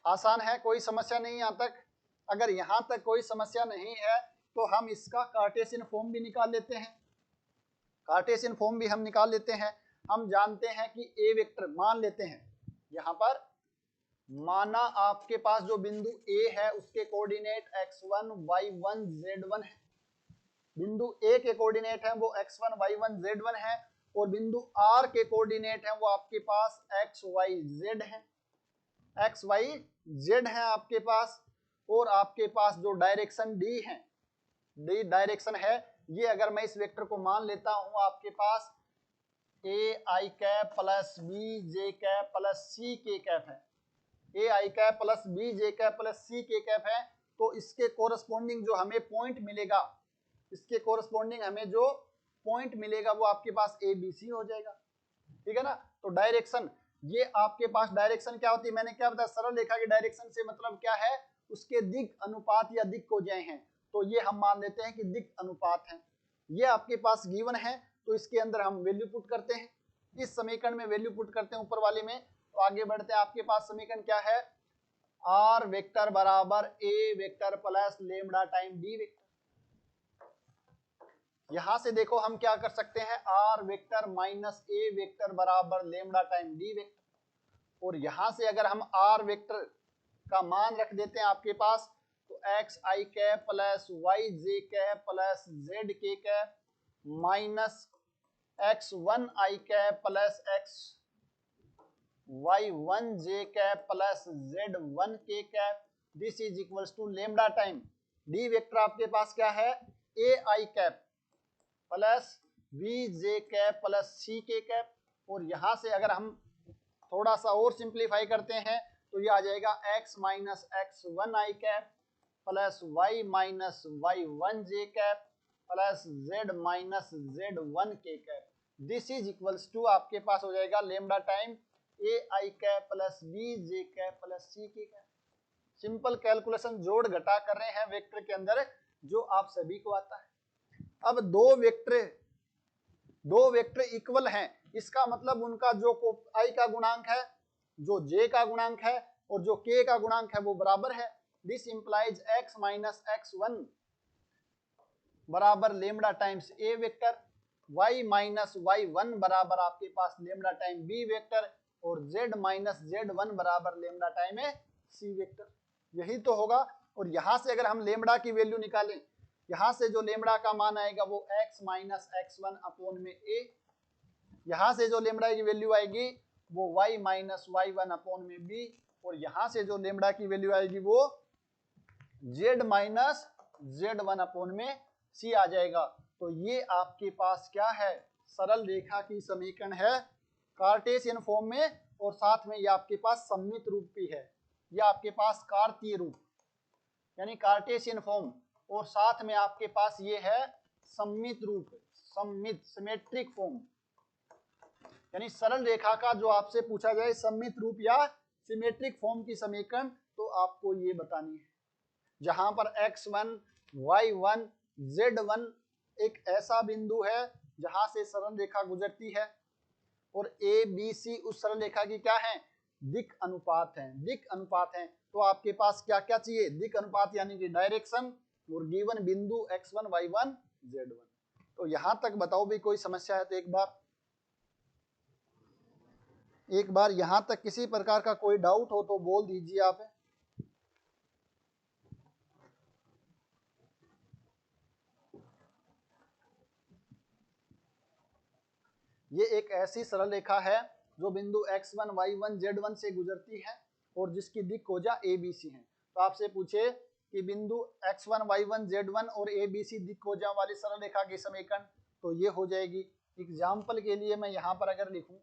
आसान है, कोई समस्या नहीं यहाँ तक। अगर यहाँ तक कोई समस्या नहीं है तो हम इसका कार्टेशियन फॉर्म भी निकाल लेते हैं। कार्टेशियन फॉर्म भी हम निकाल लेते हैं। हम जानते हैं कि ए वेक्टर, मान लेते हैं यहाँ पर, माना आपके पास जो बिंदु ए है उसके कोऑर्डिनेट x1 y1 z1 है। बिंदु ए के कोऑर्डिनेट है वो x1 y1 z1 है और बिंदु आर के कोऑर्डिनेट है वो आपके पास x y z है। x y z है आपके पास, और आपके पास जो डायरेक्शन डी है, डी डायरेक्शन है, ये अगर मैं इस वेक्टर को मान लेता हूं आपके पास A I cap plus B J cap plus C K cap है, A I cap plus B J cap plus C K cap है, तो इसके कोरस्पॉन्डिंग जो हमें पॉइंट मिलेगा, इसके कोरस्पॉन्डिंग हमें जो पॉइंट मिलेगा वो आपके पास ए बी सी हो जाएगा। ठीक है ना? तो डायरेक्शन, ये आपके पास डायरेक्शन क्या होती है? मैंने क्या बताया, सरल रेखा की डायरेक्शन से मतलब क्या है? उसके दिक अनुपात या दिक कोजय हैं। तो ये हम मान लेते हैं कि दिक अनुपात है। ये आपके पास गिवन है, तो इसके अंदर हम वैल्यू पुट करते हैं, इस समीकरण में वैल्यू पुट करते हैं ऊपर वाले में। तो आगे बढ़ते हैं, आपके पास समीकरण क्या है? आर वेक्टर बराबर A vector plus lambda time D vector. यहां से देखो हम क्या कर सकते हैं, R vector minus A vector बराबर लेमडा टाइम डी वेक्टर। और यहां से अगर हम आर वेक्टर का मान रख देते हैं आपके पास, तो X I cap plus Y J cap plus Z K cap minus X one I cap plus X Y one J cap plus Z one K cap, this is equals to lambda time D vector आपके पास क्या है? A I cap plus V J cap plus C K cap. और यहां से अगर हम थोड़ा सा और सिंप्लीफाई करते हैं तो ये आ जाएगा x minus X one I cap plus Y minus Y one J cap plus z minus Z one K cap, this is equals to आपके पास हो जाएगा lambda time A I cap plus B J cap plus C K cap. Simple calculation, जोड़ घटा कर रहे हैं वेक्टर के अंदर, जो आप सभी को आता है। अब दो वेक्टर इक्वल हैं, इसका मतलब उनका जो i का गुणांक है, जो j का गुणांक है और जो k का गुणांक है वो बराबर है। This implies x minus X one बराबर lambda times a vector, y minus Y one बराबर आपके पास लेमडा टाइम b वेक्टर और z माइनस जेड वन बराबर लेमडा टाइम c वेक्टर। यही तो होगा। और यहां से अगर हम लेमडा की वैल्यू निकालें, यहां से जो लेमडा का मान आएगा वो x minus X one upon में a, यहां से जो लेमडा की वैल्यू आएगी वो y minus Y one upon में b, और यहां से जो लेमडा की वैल्यू आएगी वो z minus Z one upon में c आ जाएगा। तो ये आपके पास क्या है? सरल रेखा की समीकरण है कार्टेशियन फॉर्म में, और साथ में ये आपके पास सममित रूप भी है। ये आपके पास कार्तीय रूप यानी कार्टेशियन फॉर्म, और साथ में आपके पास ये है सममित रूप, सममित सिमेट्रिक फॉर्म। यानी सरल रेखा का जो आपसे पूछा जाए सममित रूप या सिमेट्रिक फॉर्म की समीकरण, तो आपको ये बतानी है। जहां पर x1 y1 z1 एक ऐसा बिंदु है जहां से सरल रेखा गुजरती है, और a b c उस सरल रेखा की क्या है? दिक अनुपात है, दिक अनुपात है। तो आपके पास क्या क्या चाहिए? दिक अनुपात यानी कि डायरेक्शन, और गिवन बिंदु x1 y1 z1। तो यहां तक बताओ भी कोई समस्या है तो एक बार यहां तक किसी प्रकार का कोई डाउट हो तो बोल दीजिए आप। ये एक ऐसी सरल रेखा है जो बिंदु x1 y1 z1 से गुजरती है, और जिसकी दिक कोजा ABC है। तो आपसे पूछे कि बिंदु x1 y1 z1 और ABC दिक कोजा वाली सरल रेखा की समीकरण, तो ये हो जाएगी। एग्जाम्पल के लिए मैं यहाँ पर अगर लिखूं,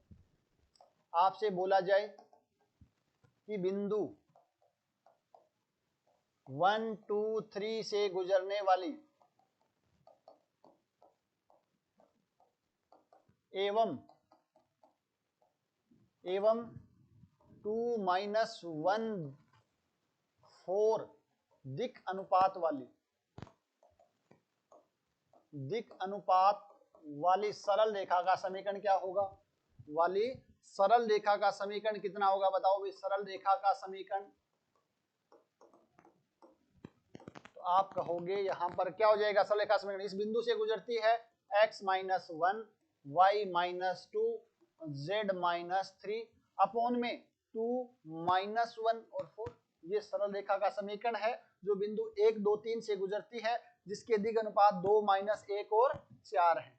आपसे बोला जाए कि बिंदु 1 2 3 से गुजरने वाली एवं 2 -1 4 दिक अनुपात वाली सरल रेखा का समीकरण क्या होगा? वाली सरल रेखा का समीकरण कितना होगा बताओ भाई? सरल रेखा का समीकरण तो आप कहोगे यहां पर क्या हो जाएगा? सरल रेखा समीकरण इस बिंदु से गुजरती है x - 1 y - 2 z - 3 अपॉन में 2 -1 और 4। ये सरल रेखा का समीकरण है जो बिंदु 1 2 3 से गुजरती है, जिसके दिग अनुपात 2 - 1 और 4 है।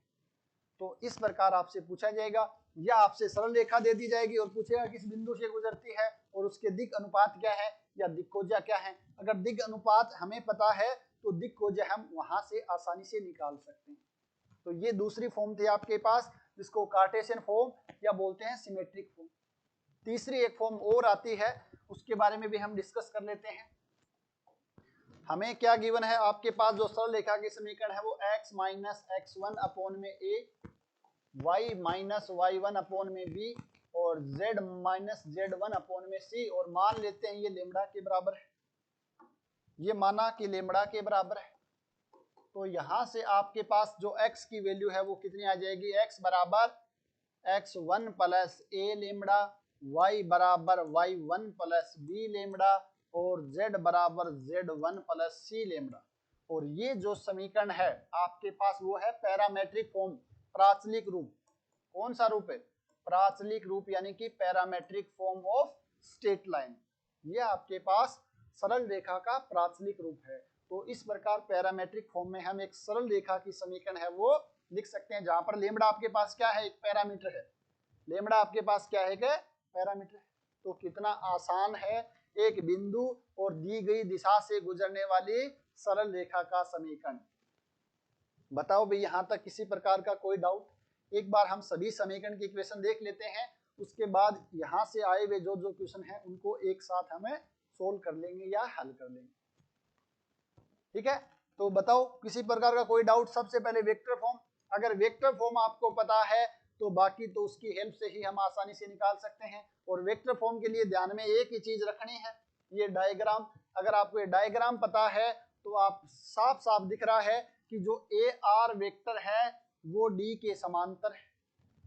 तो इस प्रकार आपसे पूछा जाएगा, या आपसे सरल रेखा दे दी जाएगी और पूछेगा किस बिंदु से गुजरती है और उसके दिग अनुपात क्या है या दिक कोजा क्या है। अगर दिग अनुपात हमें पता है तो दिक कोजा हम वहां से आसानी से निकाल सकते हैं। तो ये दूसरी फॉर्म थी आपके पास, जिसको कार्टेशियन फॉर्म या बोलते हैं सिमेट्रिक फॉर्म। तीसरी एक फॉर्म और आती है, उसके बारे में भी हम डिस्कस कर लेते हैं। हमें क्या गिवन है आपके पास? जो सरल रेखा की समीकरण है वो x - x1 अपॉन में a, y - y1 अपॉन में b और z - z1 अपॉन में c, और मान लेते हैं ये लेमड़ा के बराबर है। ये माना कि लेमड़ा के बराबर है, तो यहां से आपके पास जो x की वैल्यू है वो कितनी आ जाएगी? x बराबर x1 plus a lambda, y बराबर y1 प्लस b लेमड़ा और z बराबर z1 प्लस c लेमड़ा। और ये जो समीकरण है आपके पास वो है पैरामेट्रिक फॉर्म, प्राचलिक रूप। कौन सा रूप है? प्राचलिक रूप, यानी कि parametric form of straight line. ये आपके पास सरल रेखा का प्राचलिक रूप है। तो इस प्रकार पैरामेट्रिक फॉर्म में हम एक सरल रेखा की समीकरण है वो लिख सकते हैं, जहां पर लेमड़ा आपके पास क्या है? एक पैरामीटर है। लेमड़ा आपके पास क्या है? कि पैरामीटर है। तो कितना आसान है, एक बिंदु और दी गई दिशा से गुजरने वाली सरल रेखा का समीकरण। बताओ भाई, यहां तक किसी प्रकार का कोई डाउट? एक बार हम सभी समीकरण की इक्वेशन देख लेते हैं, उसके बाद यहां से आए हुए जो जो क्वेश्चन है उनको एक साथ हमें सोल्व कर लेंगे या हल कर लेंगे। ठीक है, तो बताओ किसी प्रकार का कोई डाउट? सबसे पहले वेक्टर फॉर्म, अगर वेक्टर फॉर्म आपको पता है तो बाकी तो उसकी हेल्प से ही हम आसानी से निकाल सकते हैं। और वेक्टर फॉर्म के लिए ध्यान में एक ही चीज रखनी है, ये डायग्राम। अगर आपको ये डायग्राम पता है तो आप साफ साफ दिख रहा है कि जो ए आर वेक्टर है वो डी के समांतर है,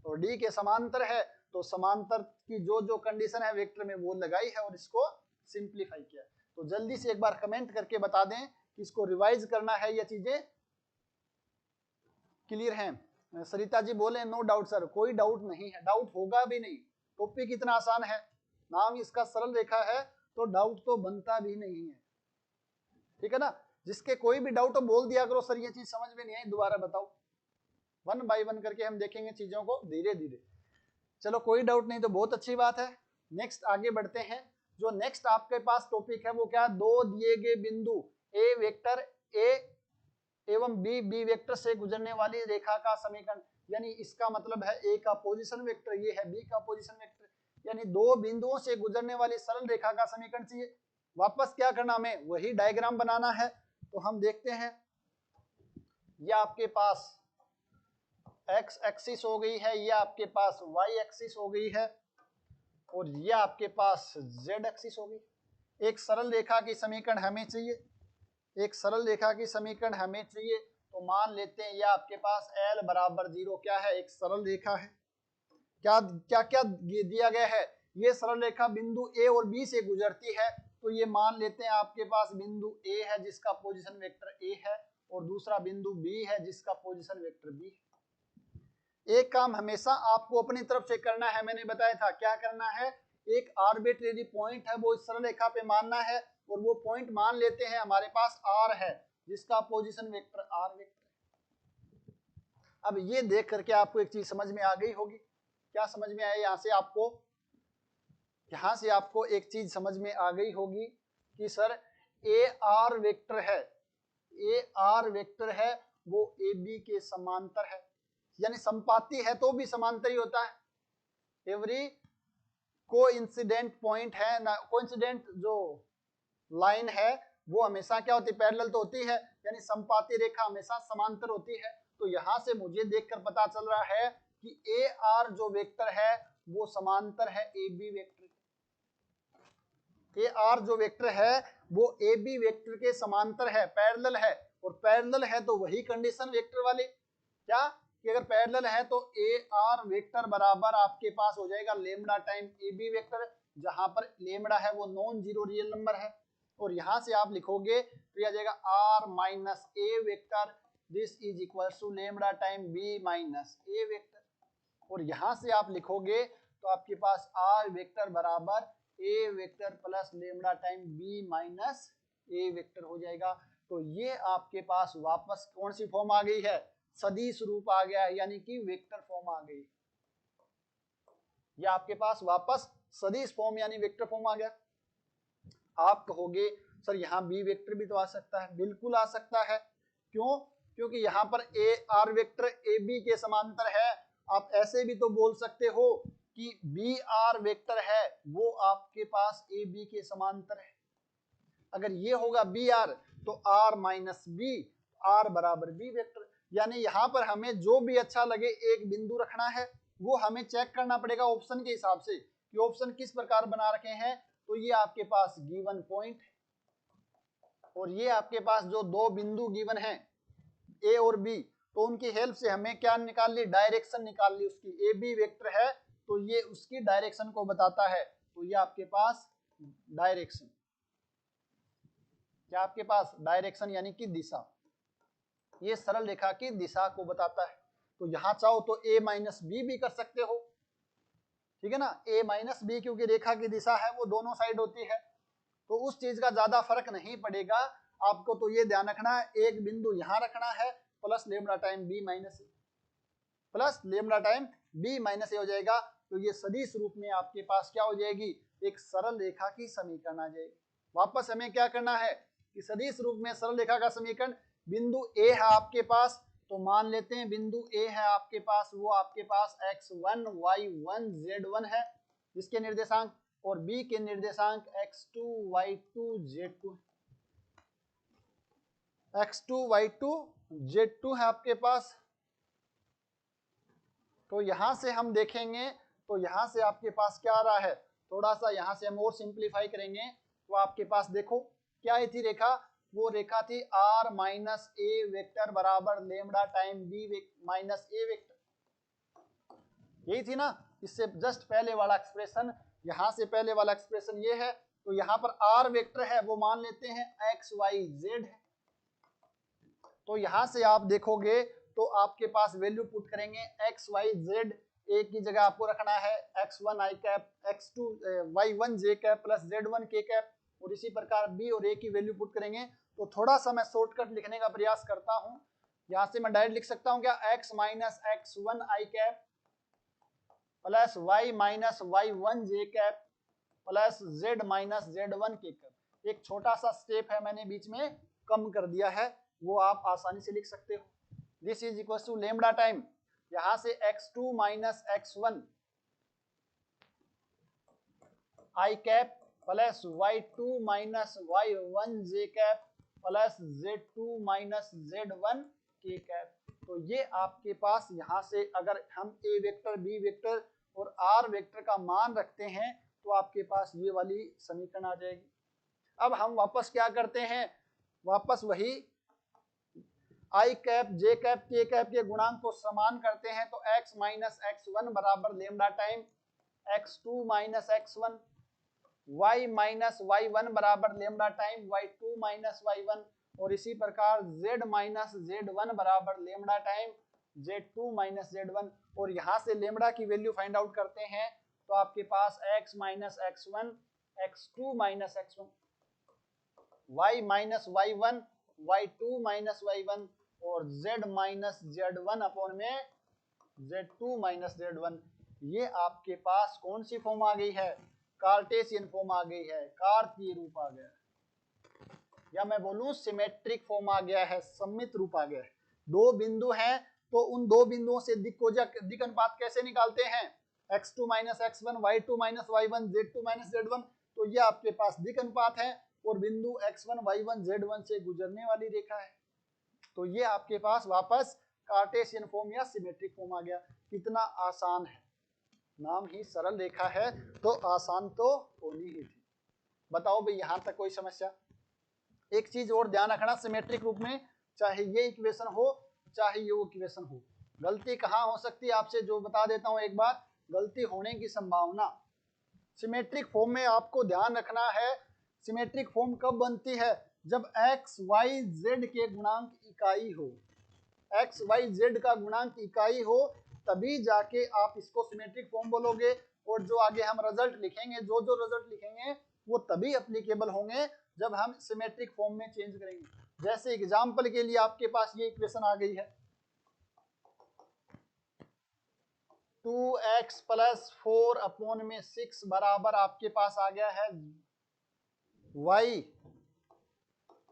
और डी के समांतर है तो समांतर की जो जो कंडीशन है वेक्टर में वो लगाई है और इसको सिंप्लीफाई किया। तो जल्दी से एक बार कमेंट करके बता दें कि इसको रिवाइज करना है या चीजें क्लियर हैं। सरिता जी बोले नो डाउट सर, कोई डाउट नहीं है, डाउट होगा भी नहीं। टॉपिक इतना आसान है, नाम इसका सरल रेखा है, तो डाउट तो बनता भी नहीं है। ठीक है ना? जिसके कोई भी डाउट हो बोल दिया करो, सर ये चीज समझ में नहीं आई, दोबारा बताओ। 1 बाय 1 करके हम देखेंगे चीजों को धीरे धीरे। चलो कोई डाउट नहीं तो बहुत अच्छी बात है। नेक्स्ट आगे बढ़ते हैं। जो नेक्स्ट आपके पास टॉपिक है वो क्या? दो दिए गए बिंदु ए वेक्टर ए एवं बी वेक्टर से गुजरने वाली रेखा का समीकरण। यानी इसका मतलब है ए का पोजीशन वेक्टर ये है, बी का पोजीशन वेक्टर, यानी दो बिंदुओं से गुजरने वाली सरल रेखा का समीकरण चाहिए। वापस क्या करना, हमें वही डायग्राम बनाना है। तो हम देखते हैं, यह आपके पास x एक्सिस हो गई है, यह आपके पास y एक्सिस हो गई है, और यह आपके पास z एक्सिस हो गई। एक सरल रेखा की समीकरण हमें चाहिए, एक सरल रेखा की समीकरण हमें चाहिए। तो मान लेते हैं यह आपके पास l बराबर 0 क्या है? एक सरल रेखा है। क्या क्या क्या दिया गया है? ये सरल रेखा बिंदु a और b से गुजरती है, तो ये मान लेते हैं आपके पास बिंदु a है जिसका पोजीशन वेक्टर a है, और दूसरा बिंदु b है जिसका पोजीशन वेक्टर b है। एक काम हमेशा आपको अपनी तरफ से करना है, मैंने बताया था क्या करना है। एक आर्बिट्रेरी पॉइंट है वो इस सरल रेखा पे मानना है, और वो पॉइंट मान लेते हैं हमारे पास r है जिसका पोजीशन वेक्टर r वेक्टर। अब ये देख करके आपको एक चीज समझ में आ गई होगी। क्या समझ में आया? यहां से आपको यहां से आपको एक चीज समझ में आ गई होगी कि सर ए आर वेक्टर है, ए आर वेक्टर है वो ए बी के समांतर है, यानी संपाती है तो भी समांतर ही होता है। एवरी कोइंसिडेंट पॉइंट है ना, कोइंसिडेंट जो लाइन है वो हमेशा क्या होती है, पैरेलल तो होती है, यानी संपाती रेखा हमेशा समांतर होती है। तो यहां से मुझे देखकर पता चल रहा है कि ए आर जो वेक्टर है वो समांतर है A B vector. A R जो वेक्टर है वो ए बी वेक्टर के समांतर है, पैरेलल है, और पैरेलल है तो वही कंडीशन वेक्टर वाली, क्या कि अगर पैरेलल है तो ए आर वेक्टर बराबर आपके पास हो जाएगा lambda time A B vector, जहां पर लेमडा है वो नॉन जीरो रियल नंबर है। और यहां से आप लिखोगे तो यह आ जाएगा R minus A vector, this is equal to lambda time B minus A vector. और यहां से आप लिखोगे तो आपके पास आर वेक्टर बराबर A vector plus lambda time B minus A vector हो जाएगा। तो ये आपके पास वापस कौन सी फॉर्म आ गई है, सदिश रूप आ गया है, यानी कि वेक्टर फॉर्म आ गई। ये आपके पास वापस सदिश फॉर्म यानी वेक्टर फॉर्म आ गया। आप कहोगे सर यहाँ बी वेक्टर भी तो आ सकता है, बिल्कुल आ सकता है। क्यों? क्योंकि यहाँ पर A R vector A B के समांतर है। आप ऐसे भी तो बोल सकते हो कि बी आर वेक्टर है वो आपके पास ए बी के समांतर है। अगर ये होगा बी आर तो आर माइनस बी, आर बराबर बी वेक्टर। यानी यहाँ पर हमें जो भी अच्छा लगे एक बिंदु रखना है, वो हमें चेक करना पड़ेगा ऑप्शन के हिसाब से कि ऑप्शन किस प्रकार बना रखे हैं। तो ये आपके पास गिवन पॉइंट है, और ये आपके पास जो दो बिंदु गिवन है ए और बी, तो उनकी हेल्प से हमें क्या निकाल ली, डायरेक्शन निकाल ली उसकी। ए बी वेक्टर है तो ये उसकी डायरेक्शन को बताता है, तो ये आपके पास डायरेक्शन, क्या आपके पास डायरेक्शन यानी कि दिशा, ये सरल रेखा की दिशा को बताता है। तो यहां चाहो तो ए माइनस बी भी कर सकते हो, ठीक है ना, ए माइनस बी, क्योंकि रेखा की दिशा है वो दोनों साइड होती है, तो उस चीज का ज्यादा फर्क नहीं पड़ेगा आपको। तो ये ध्यान रखना है, एक बिंदु यहां रखना है plus lambda time B minus A, plus lambda time B minus A हो जाएगा। तो ये सदिश रूप में आपके पास क्या हो जाएगी, एक सरल रेखा की समीकरण आ जाएगी। वापस हमें क्या करना है कि सदिश रूप में सरल रेखा का समीकरण, बिंदु ए है आपके पास, तो मान लेते हैं बिंदु ए है आपके पास, वो आपके पास x1 y1 z1 है जिसके निर्देशांक, और बी के निर्देशांक x2 y2 z2, x2 y2 z2 है आपके पास। तो यहां से हम देखेंगे तो यहां से आपके पास क्या आ रहा है, थोड़ा सा यहां से हम और सिंप्लीफाई करेंगे तो आपके पास देखो क्या थी रेखा, वो रेखा थी आर माइनस ए वेक्टर बराबर lambda time B minus A vector, यही थी ना। इससे जस्ट पहले वाला एक्सप्रेशन, यहां से पहले वाला एक्सप्रेशन ये है। तो यहाँ पर आर वेक्टर है वो मान लेते हैं एक्स वाई जेड है। तो यहां से आप देखोगे तो आपके पास वैल्यू पुट करेंगे एक्स वाई जेड, ए की जगह आपको रखना है x1 i cap, x2 y1 j cap plus z1 k cap, और इसी प्रकार b और a की वैल्यू पुट करेंगे। तो थोड़ा सा मैं शॉर्टकट लिखने का प्रयास करता हूं, यहां से मैं डायरेक्ट लिख सकता हूं क्या, x minus x1 i cap plus y minus y1 j cap plus z minus z1 k cap. एक छोटा सा स्टेप है मैंने बीच में कम कर दिया है, वो आप आसानी से लिख सकते हो। This is equal to lambda time, यहां से x2 minus x1 i cap plus y2 minus y1 j cap plus z2 minus z1 k cap. तो ये आपके पास यहां से अगर हम a वेक्टर b वेक्टर और r वेक्टर का मान रखते हैं तो आपके पास ये वाली समीकरण आ जाएगी। अब हम वापस क्या करते हैं, वापस वही आई कैप जे कैप के कैप के गुणांक को समान करते हैं। तो x माइनस x1 बराबर lambda time x2 minus x1, y minus y1 बराबर lambda time y2 minus y1, और इसी प्रकार z माइनस z1 बराबर lambda time z2 minus z1। और यहां से लेमडा की वैल्यू फाइंड आउट करते हैं तो आपके पास x minus x1, x2 minus x1, y minus y1, y2 minus y1, और z माइनस z1 अपॉन में z2 माइनस z1। ये आपके पास कौन सी फॉर्म आ गई है, कार्टेशियन फॉर्म आ गई है, कार्तीय रूप आ गया, या मैं बोलूं सिमेट्रिक फॉर्म आ गया है, सममित रूप आ गया है। दो बिंदु हैं तो उन दो बिंदुओं से दिक अनुपात कैसे निकालते हैं, x2 minus x1, y2 minus y1, z2 minus z1। तो ये आपके पास दिक अनुपात है और बिंदु x1 y1 z1 से गुजरने वाली रेखा है। तो ये आपके पास वापस कार्टेशियन फॉर्म या सिमेट्रिक फॉर्म आ गया। कितना आसान है, नाम ही सरल रेखा है तो आसान तो होनी ही थी। बताओ भाई यहां तक कोई समस्या? एक चीज और ध्यान रखना, सिमेट्रिक रूप में चाहे ये इक्वेशन हो चाहे ये इक्वेशन हो, गलती कहां हो सकती है आपसे जो बता देता हूं एक बार, गलती होने की संभावना। सिमेट्रिक फॉर्म में आपको ध्यान रखना है, सिमेट्रिक फॉर्म कब बनती है, जब x y z के गुणांक इकाई हो, x y z का गुणांक इकाई हो तभी जाके आप इसको सिमेट्रिक फॉर्म बोलोगे। और जो आगे हम रिजल्ट लिखेंगे, जो जो रिजल्ट लिखेंगे वो तभी एप्लीकेबल होंगे जब हम सिमेट्रिक फॉर्म में चेंज करेंगे। जैसे एग्जांपल के लिए आपके पास ये इक्वेशन आ गई है, 2x प्लस 4 अपॉन में 6 बराबर आपके पास आ गया है y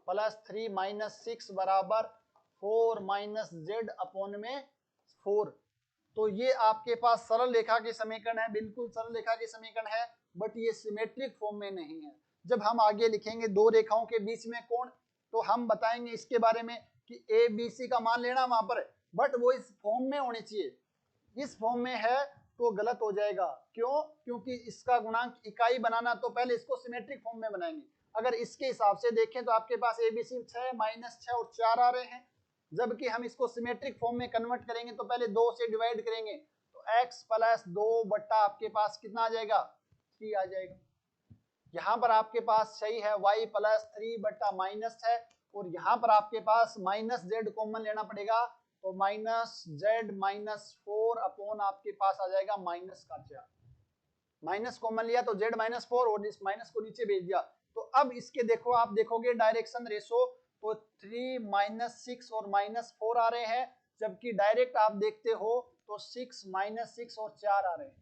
प्लस 3 माइनस 6 बराबर 4 माइनस z अपॉन में 4। तो ये आपके पास सरल रेखा के समीकरण है, बिल्कुल सरल रेखा के समीकरण है, बट ये सिमेट्रिक फॉर्म में नहीं है। जब हम आगे लिखेंगे दो रेखाओं के बीच में कोण, तो हम बताएंगे इसके बारे में कि ए बी सी का मान लेना वहां पर, बट वो इस फॉर्म में होनी चाहिए। इस फॉर्म में है तो गलत हो जाएगा। क्यों? क्योंकि इसका गुणांक इकाई बनाना तो पहले इसको सिमेट्रिक फॉर्म में बनाएंगे। अगर इसके हिसाब से देखें तो आपके पास एबीसी 6 माइनस 6 और 4 आ रहे हैं, जबकि हम इसको सिमेट्रिक फॉर्म में कन्वर्ट करेंगे तो पहले 2 से डिवाइड करेंगे तो x प्लस 2 बट्टा आपके पास कितना आ जाएगा, 3 आ जाएगा। यहाँ पर आपके पास सही है y प्लस 3 बट्टा माइनस है, और यहाँ पर आपके पास माइनस z कॉमन लेना पड़ेगा तो माइनस z माइनस 4 अपॉन आपके पास आ जाएगा माइनस का 4। माइनस कॉमन लिया तो z माइनस 4 और इस माइनस को नीचे भेज दिया। तो अब इसके देखो, आप देखोगे डायरेक्शन रेशो तो 3 माइनस 6 और माइनस 4 आ रहे हैं, जबकि डायरेक्ट आप देखते हो तो 6 माइनस 6 और 4 आ रहे हैं।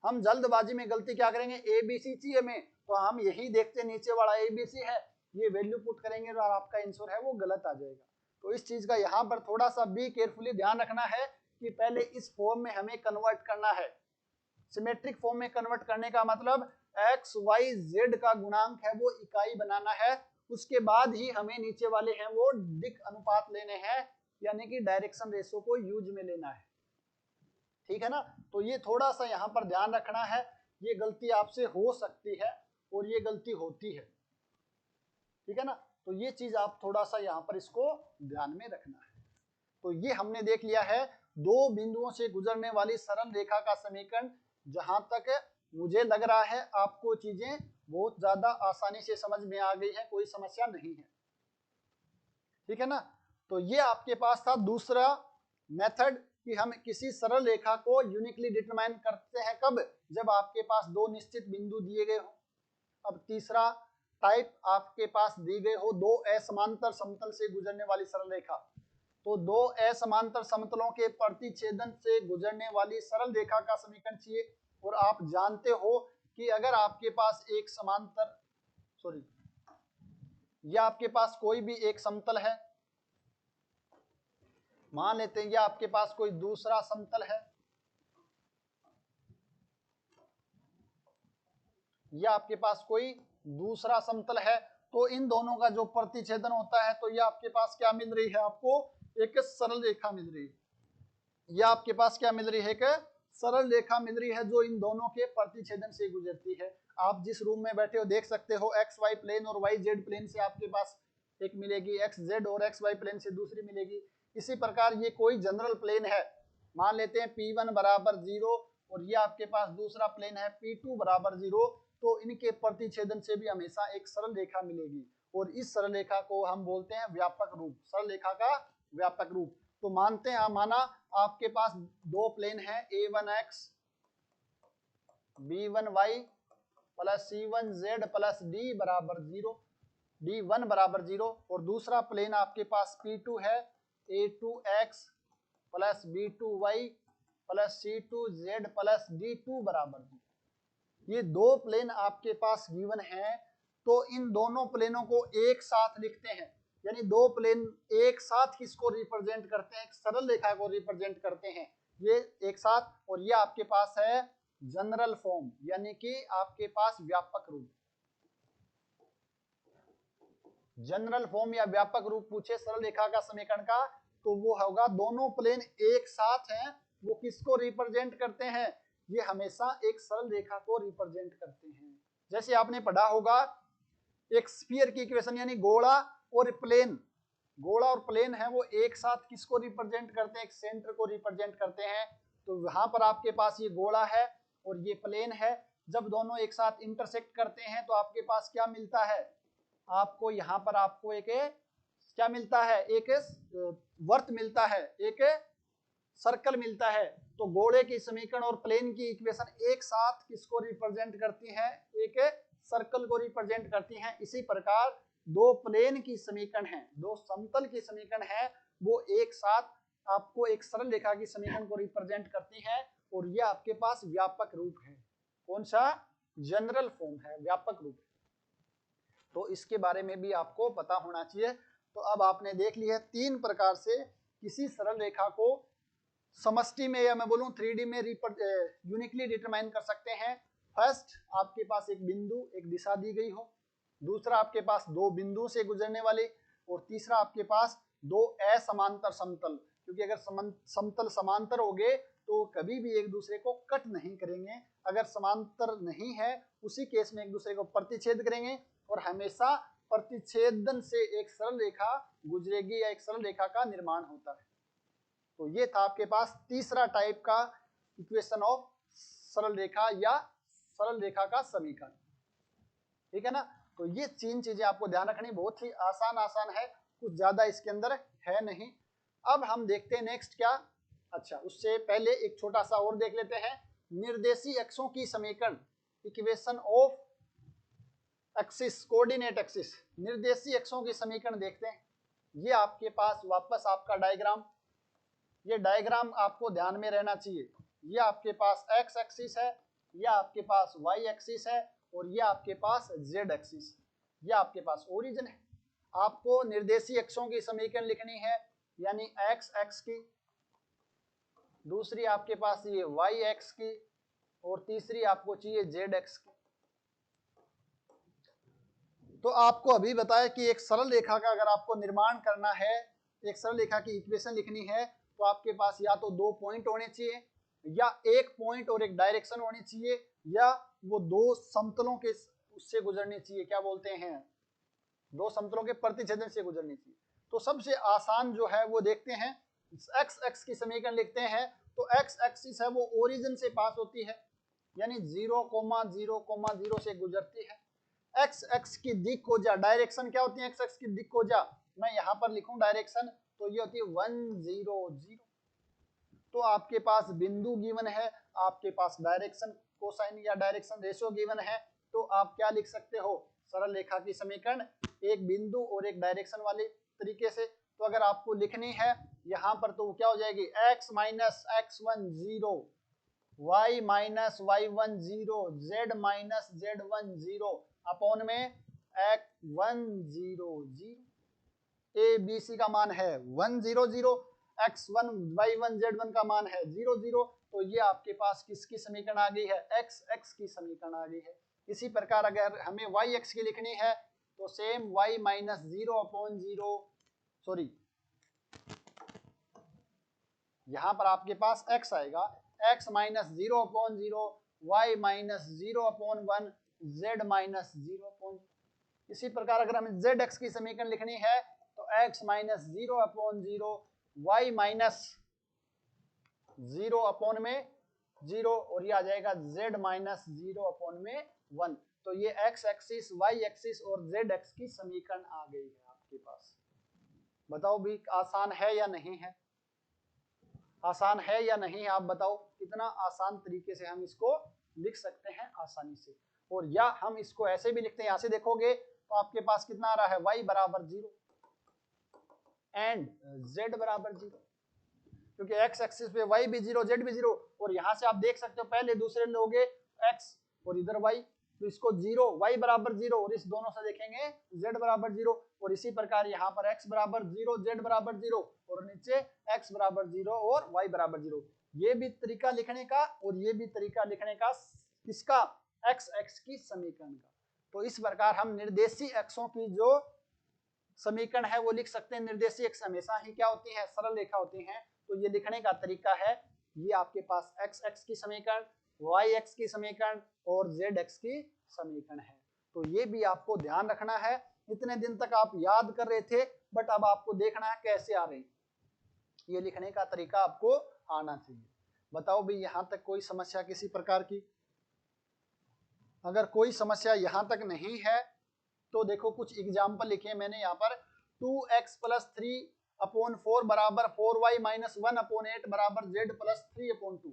हम जल्दबाजी में गलती क्या करेंगे, ए बी सी चाहिए हमें तो हम यही देखते नीचे वाला ए बी सी है, ये वैल्यू पुट करेंगे और आपका आंसर है वो गलत आ जाएगा। तो इस चीज का यहाँ पर थोड़ा सा बी केयरफुली ध्यान रखना है कि पहले इस फॉर्म में हमें कन्वर्ट करना है। सिमेट्रिक फॉर्म में कन्वर्ट करने का मतलब एक्स वाई जेड का गुणांक है वो इकाई बनाना है, उसके बाद ही हमें नीचे वाले हैं वो दिक अनुपात लेने हैं, यानी कि डायरेक्शन रेशो को यूज में लेना है। ठीक है ना? तो ये थोड़ा सा यहाँ पर ध्यान रखना है, ये गलती आपसे हो सकती है और ये गलती होती है। ठीक है ना? तो ये चीज आप थोड़ा सा यहाँ पर इसको ध्यान में रखना है। तो ये हमने देख लिया है दो बिंदुओं से गुजरने वाली सरल रेखा का समीकरण। जहां तक मुझे लग रहा है आपको चीजें बहुत ज्यादा आसानी से समझ में आ गई है, कोई समस्या नहीं है। ठीक है ना? तो ये आपके पास था दूसरा मेथड कि हम किसी सरल रेखा को यूनिकली डिटरमाइन करते हैं कब, जब आपके पास दो निश्चित बिंदु दिए गए हो। अब तीसरा टाइप आपके पास दी गई हो दो असमांतर समतल से गुजरने वाली सरल रेखा। तो दो असमांतर समतलों के प्रतिच्छेदन से गुजरने वाली सरल रेखा का समीकरण चाहिए। और आप जानते हो कि अगर आपके पास एक समांतर या आपके पास कोई भी एक समतल है, मान लेते हैं या आपके पास कोई दूसरा समतल है, या आपके पास कोई दूसरा समतल है, तो इन दोनों का जो प्रतिच्छेदन होता है तो ये आपके पास क्या मिल रही है, आपको एक सरल रेखा मिल रही है। यह आपके पास क्या मिल रही है, एक सरल रेखा मिल रही है जो इन दोनों के प्रतिच्छेदन से गुजरती है। आप जिस रूम में बैठे हो देख सकते हो एक्स वाई प्लेन और वाई जेड प्लेन से आपके पास एक मिलेगी, एक्स जेड और एक्स वाई प्लेन से दूसरी मिलेगी। इसी प्रकार ये कोई जनरल प्लेन है, मान लेते हैं P1 बराबर 0 और ये आपके पास दूसरा प्लेन है P2 बराबर 0, तो इनके प्रतिच्छेदन से भी हमेशा एक सरल रेखा मिलेगी और इस सरल रेखा को हम बोलते हैं व्यापक रूप, सरल रेखा का व्यापक रूप। तो मानते हैं, माना आपके पास दो प्लेन है A1x B1y plus C1z plus D बराबर 0, D1 बराबर 0, और दूसरा प्लेन आपके पास P2 है A2x plus B2y plus C2z plus D2 बराबर 0। ये दो प्लेन आपके पास गिवन है, तो इन दोनों प्लेनों को एक साथ लिखते हैं, यानी दो प्लेन एक साथ किसको रिप्रेजेंट करते हैं, एक सरल रेखा को रिप्रेजेंट करते हैं ये एक साथ, और ये आपके पास है जनरल फॉर्म, यानी कि आपके पास व्यापक रूप। जनरल फॉर्म या व्यापक रूप पूछे सरल रेखा का समीकरण का, तो वो होगा दोनों प्लेन एक साथ हैं, वो किसको रिप्रेजेंट करते हैं, ये हमेशा एक सरल रेखा को रिप्रेजेंट करते हैं। जैसे आपने पढ़ा होगा एक स्फीयर की इक्वेशन, यानी गोला और प्लेन, गोला और प्लेन है वो एक साथ किसको रिप्रेजेंट करते हैं, एक सेंटर को रिप्रेजेंट करते हैं। तो वहां पर आपके पास ये गोला है और ये प्लेन है, जब दोनों एक साथ इंटरसेक्ट करते हैं तो आपके पास क्या मिलता है, आपको यहाँ पर आपको एक क्या मिलता है, एक वर्त मिलता है, एक सर्कल मिलता है। तो गोले की समीकरण और प्लेन की इक्वेशन एक साथ किसको रिप्रेजेंट करती है, एक सर्कल को रिप्रेजेंट करती हैं। इसी प्रकार दो प्लेन की समीकरण है, दो समतल की समीकरण है, वो एक साथ आपको एक सरल रेखा की समीकरण को रिप्रेजेंट करती है, और ये आपके पास व्यापक रूप है। कौन सा, जनरल फॉर्म है, व्यापक रूप। तो इसके बारे में भी आपको पता होना चाहिए। तो अब आपने देख लिया तीन प्रकार से किसी सरल रेखा को समष्टि में या मैं बोलूं 3D में यूनिकली डिटरमाइन कर सकते हैं। फर्स्ट, आपके पास एक बिंदु एक दिशा दी गई हो, दूसरा आपके पास दो बिंदु से गुजरने वाले, और तीसरा आपके पास दो असमांतर समतल, क्योंकि अगर समतल समांतर हो गए तो कभी भी एक दूसरे को कट नहीं करेंगे, अगर समांतर नहीं है उसी केस में एक दूसरे को प्रतिच्छेद करेंगे, और हमेशा प्रतिच्छेदन से एक सरल रेखा गुजरेगी या एक सरल रेखा का निर्माण होता है। तो ये था आपके पास तीसरा टाइप का इक्वेशन ऑफ सरल रेखा या सरल रेखा का समीकरण, ठीक है ना। तो ये तीन चीजें आपको ध्यान रखनी, बहुत ही आसान है, कुछ ज्यादा इसके अंदर है नहीं। अब हम देखते हैं नेक्स्ट क्या, अच्छा उससे पहले एक छोटा सा और देख लेते हैं, निर्देशी अक्षों की समीकरण, equation of axis, coordinate axis, निर्देशी अक्षों की समीकरण देखते हैं। ये आपके पास वापस आपका डायग्राम, ये डायग्राम आपको ध्यान में रहना चाहिए। ये आपके पास एक्स एक्सिस है, ये आपके पास वाई एक्सिस है, और ये आपके पास जेड एक्सिस, ये आपके पास ओरिजिन है। आपको निर्देशी अक्षों की समीकरण लिखनी है, यानी एक्स एक्स की, दूसरी आपके पास ये वाई एक्स की, और तीसरी आपको चाहिए जेड एक्स की। तो आपको अभी बताया कि एक सरल रेखा का अगर आपको निर्माण करना है, एक सरल रेखा की इक्वेशन लिखनी है, तो आपके पास या तो दो पॉइंट होने चाहिए, या एक पॉइंट और एक डायरेक्शन होनी चाहिए, या वो दो समतलों के उससे गुजरनी चाहिए, क्या बोलते हैं, दो समतलों के प्रतिच्छेदन से गुजरनी चाहिए। तो सबसे आसान जो है वो देखते हैं, एक्स एक्स की समीकरण लिखते हैं। तो एक्स एक्सिस है वो ओरिजिन से पास होती है, यानी 0,0,0 से गुजरती है। एक्स एक्स की दिक्कोजा, डायरेक्शन क्या होती है एक्स एक्स की दिक्कोजा, मैं यहाँ पर लिखूं डायरेक्शन, तो ये होती है 1 0 0। तो आपके पास बिंदु गिवन है, आपके पास डायरेक्शन कोसाइन या डायरेक्शन रेशियो गिवन है, तो आप क्या लिख सकते हो, सरल रेखा की समीकरण एक बिंदु और एक डायरेक्शन वाले तरीके से। तो अगर आपको लिखनी है यहाँ पर, तो क्या हो जाएगी, x minus x1 0, y minus y1 0, z minus z1 0 upon में x1 0 0। ए बी सी का मान है 1 0 0, x1 y1 z1 का मान है 0 0। तो ये आपके पास किसकी समीकरण आ गई है, x x की समीकरण आ गई है। इसी प्रकार अगर हमें y x की लिखनी है, तो same y minus 0 upon 0, sorry यहाँ पर आपके पास x आएगा, x minus 0 upon 0, y minus 0 upon 1, z minus 0 upon. इसी प्रकार अगर हमें z x की समीकरण लिखनी है, तो x minus 0 upon 0, y minus 0 upon में 0, और ये आ जाएगा z माइनस 0 अपॉन में 1। तो ये x एक्सिस, y एक्सिस और z एक्स की समीकरण आ गई है आपके पास। बताओ भी आसान है या नहीं है, आसान है या नहीं, आप बताओ कितना आसान तरीके से हम इसको लिख सकते हैं आसानी से। और या हम इसको ऐसे भी लिखते हैं, यहां से देखोगे तो आपके पास कितना आ रहा है, y बराबर 0 एंड z बराबर 0, क्योंकि x एक्सिस पे y भी 0 z भी 0। और यहां से आप देख सकते हो पहले दूसरे लोगे x और इधर y, तो इसको 0 y बराबर 0 और इस दोनों से देखेंगे z बराबर 0, और इसी प्रकार यहाँ पर x बराबर 0 z बराबर 0 और नीचे x बराबर 0 और y बराबर 0। ये भी तरीका लिखने का और ये भी तरीका लिखने का किसका, x की समीकरण का। तो इस प्रकार हम निर्देशी अक्षों की जो समीकरण है वो लिख सकते हैं। निर्देशी अक्ष हमेशा ही क्या होती है, सरल रेखा होती हैं। तो ये लिखने का तरीका है, ये आपके पास x की समीकरण, y की समीकरण और z की समीकरण है। तो ये भी आपको ध्यान रखना है। इतने दिन तक आप याद कर रहे थे, बट अब आपको देखना है कैसे आ रही, ये लिखने का तरीका आपको आना चाहिए। बताओ भाई यहां तक कोई समस्या किसी प्रकार की? अगर कोई समस्या यहां तक नहीं है तो देखो कुछ एग्जाम्पल लिखे मैंने यहाँ पर। 2x + 3/4 बराबर 4y - 1/8 बराबर z + 3/2।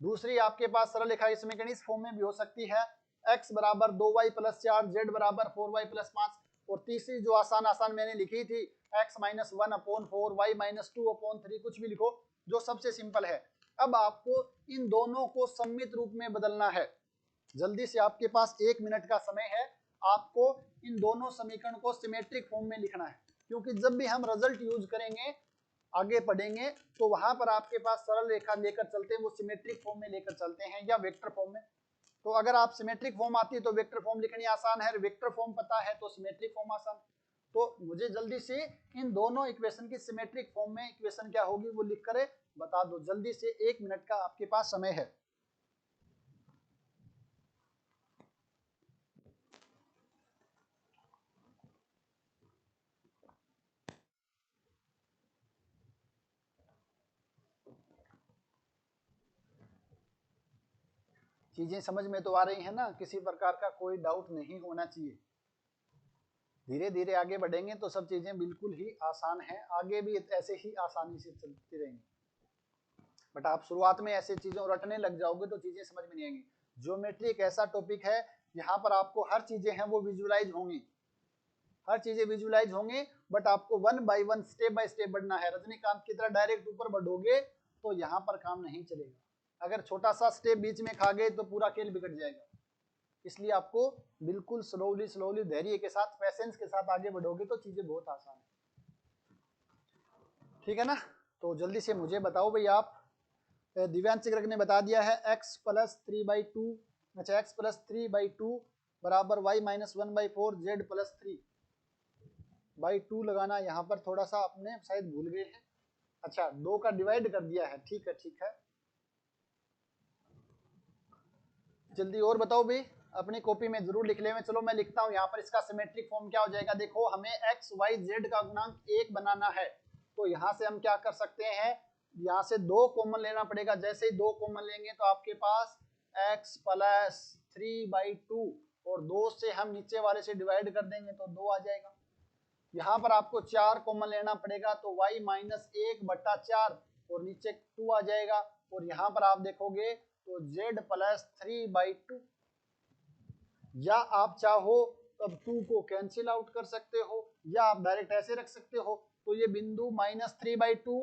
दूसरी आपके पास सरल रेखा की समीकरण इस फॉर्म में भी हो सकती है, x बराबर 2y + 4 z बराबर 4y + 5। और तीसरी जो आसान मैंने लिखी थी, x - 1/4 y - 2/3, कुछ भी लिखो जो सबसे सिंपल है। अब आपको इन दोनों को सममित रूप में बदलना है। जल्दी से, आपके पास 1 मिनट का समय है, आपको इन दोनों समीकरण को सिमेट्रिक फॉर्म में लिखना है। क्योंकि जब भी हम रिजल्ट यूज करेंगे, आगे पढ़ेंगे, तो वहां पर आपके पास सरल रेखा लेकर चलते हैं, वो सिमेट्रिक फॉर्म में लेकर चलते हैं या वेक्टर फॉर्म में। तो अगर आप सिमेट्रिक फॉर्म आती है तो वेक्टर फॉर्म लिखनी आसान है, वेक्टर फॉर्म पता है तो सिमेट्रिक फॉर्म आसान। तो मुझे जल्दी से इन दोनों इक्वेशन की सिमेट्रिक फॉर्म में इक्वेशन क्या होगी वो लिख कर बता दो। जल्दी से, 1 मिनट का आपके पास समय है। चीजें समझ में तो आ रही है ना? किसी प्रकार का कोई डाउट नहीं होना चाहिए। धीरे धीरे आगे बढ़ेंगे तो सब चीजें बिल्कुल ही आसान है, आगे भी ऐसे ही आसानी से चलती रहेंगी। बट आप शुरुआत में ऐसे चीजों रटने लग जाओगे तो चीजें समझ में नहीं आएंगी। ज्योमेट्री एक ऐसा टॉपिक है, यहाँ पर आपको हर चीजें हैं वो विजुलाइज होंगी, हर चीजें विजुलाइज होंगी, बट आपको 1 बाय 1 स्टेप बाय स्टेप बढ़ना है। रजनीकांत की तरह डायरेक्ट ऊपर बढ़ोगे तो यहाँ पर काम नहीं चलेगा। अगर छोटा सा स्टेप बीच में खा गए तो पूरा खेल बिगड़ जाएगा। इसलिए आपको बिल्कुल स्लोली धैर्य के साथ, पेशेंस के साथ आगे बढ़ोगे तो चीजें बहुत आसान है। ठीक है ना? तो जल्दी से मुझे बताओ भाई आप, दिव्यांश ग्रग ने बता दिया है x + 3/2, अच्छा x + 3/2 बराबर y - 1/4 z + 3/2 लगाना। यहाँ पर थोड़ा सा आपने शायद भूल गए हैं, अच्छा 2 का डिवाइड कर दिया है। ठीक है, ठीक है, जल्दी और बताओ भाई, अपनी कॉपी में जरूर लिख ले। चलो मैं लिखता हूँ यहाँ पर। इसका सिमेट्रिक फॉर्म क्या हो जाएगा, देखो हमें x y z का गुणांक 1 बनाना है, तो यहाँ से हम क्या कर सकते हैं, यहाँ से 2 कॉमन लेना पड़ेगा। जैसे ही 2 कॉमन लेंगे तो आपके पास x + 3/2 और 2 से हम नीचे वाले से डिवाइड कर देंगे तो 2 आ जाएगा। यहाँ पर आपको 4 कॉमन लेना पड़ेगा तो y - 1/4 और नीचे 2 आ जाएगा। और यहाँ पर आप देखोगे तो z + 3/2, या आप चाहो तब 2 को कैंसिल आउट कर सकते हो, या आप डायरेक्ट ऐसे रख सकते हो। तो ये बिंदु -3/2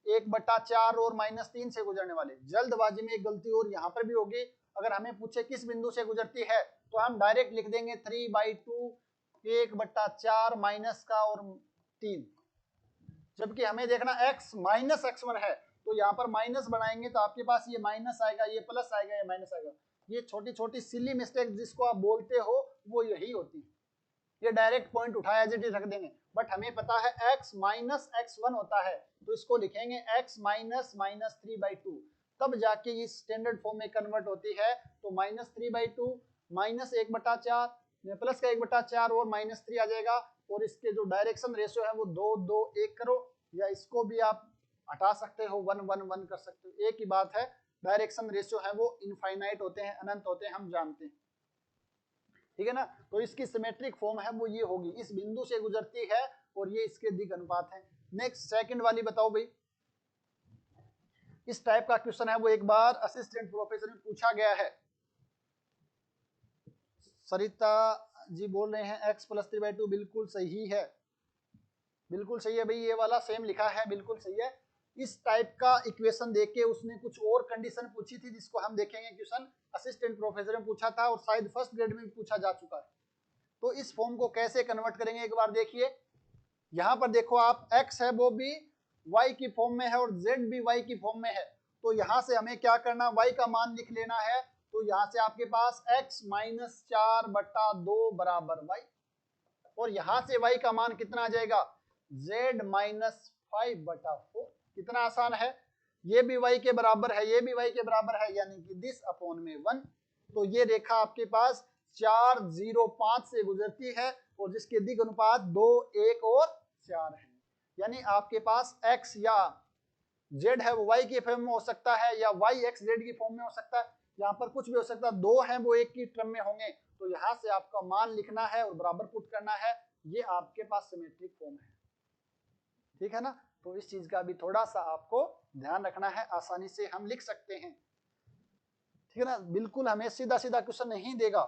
1/4 और -3 से गुजरने वाले। जल्दबाजी में एक गलती और यहाँ पर भी होगी, अगर हमें पूछे किस बिंदु से गुजरती है तो हम डायरेक्ट लिख देंगे 3/2 1/4 माइनस का और 3, जबकि हमें देखना x - x1 है, तो यहाँ पर माइनस बनाएंगे तो आपके पास ये माइनस आएगा, ये प्लस आएगा, ये माइनस आएगा। ये छोटी छोटी सिली मिस्टेक जिसको आप बोलते हो वो यही होती है। ये डायरेक्ट पॉइंट उठाया एज इट इज रख देंगे, बट हमें पता है x - x1 होता है, तो इसको लिखेंगे x - 3/2, तब जाके ये स्टैंडर्ड फॉर्म में कन्वर्ट होती है। तो -3/2 -1/4 प्लस का 1/4 और -3 आ जाएगा। और इसके जो डायरेक्शन रेशियो है वो 2 2 1 करो, या इसको भी आप हटा सकते हो, 1 1 1 कर सकते हो। एक ही बात है, डायरेक्शन रेशियो है वो इनफाइनाइट होते हैं, अनंत होते हैं, हम जानते हैं। ठीक है ना? तो इसकी सिमेट्रिक फॉर्म है वो ये होगी, इस बिंदु से गुजरती है और ये इसके दिग अनुपात है। नेक्स्ट सेकंड वाली बताओ भाई। इस टाइप का क्वेश्चन है वो एक बार असिस्टेंट प्रोफेसर में पूछा गया है। सरिता जी बोल रहे हैं x + 3/2 बिल्कुल सही है, बिल्कुल सही है भाई, ये वाला सेम लिखा है, बिल्कुल सही है। इस टाइप का इक्वेशन देके उसने कुछ और कंडीशन पूछी थी, जिसको हम देखेंगे क्वेश्चन असिस्टेंट प्रोफेसर में पूछा था और शायद फर्स्ट ग्रेड में भी पूछा जा चुका है। तो इस फॉर्म को कैसे कन्वर्ट करेंगे एक बार देखिए। यहाँ पर देखो आप x है वो भी y की फॉर्म में है और z भी y की फॉर्म में है। तो यहाँ से हमें क्या करना, y का मान लिख लेना है। तो यहाँ से आपके पास x माइनस 4/2 बराबर y, और यहाँ से y का मान कितना आ जाएगा, z माइनस 5/4। कितना आसान है, ये भी y के बराबर है, ये भी y के बराबर है, यानी कि दिस अपॉन में 1। तो ये रेखा आपके पास 4, 0, 5 से गुजरती है और जिसके दिग अनुपात 2, 1 और 4 है। यानी आपके पास x या z है वो y की फॉर्म में हो सकता है या y x z की फॉर्म में हो सकता है, यहाँ पर कुछ भी हो सकता है। 2 है वो 1 की टर्म में होंगे, तो यहाँ से आपका मान लिखना है और बराबर पुट करना है। ये आपके पास सिमेट्रिक फॉर्म है, ठीक है ना। तो इस चीज का भी थोड़ा सा आपको ध्यान रखना है, आसानी से हम लिख सकते हैं, ठीक है ना। बिल्कुल हमें सीधा सीधा क्वेश्चन नहीं देगा।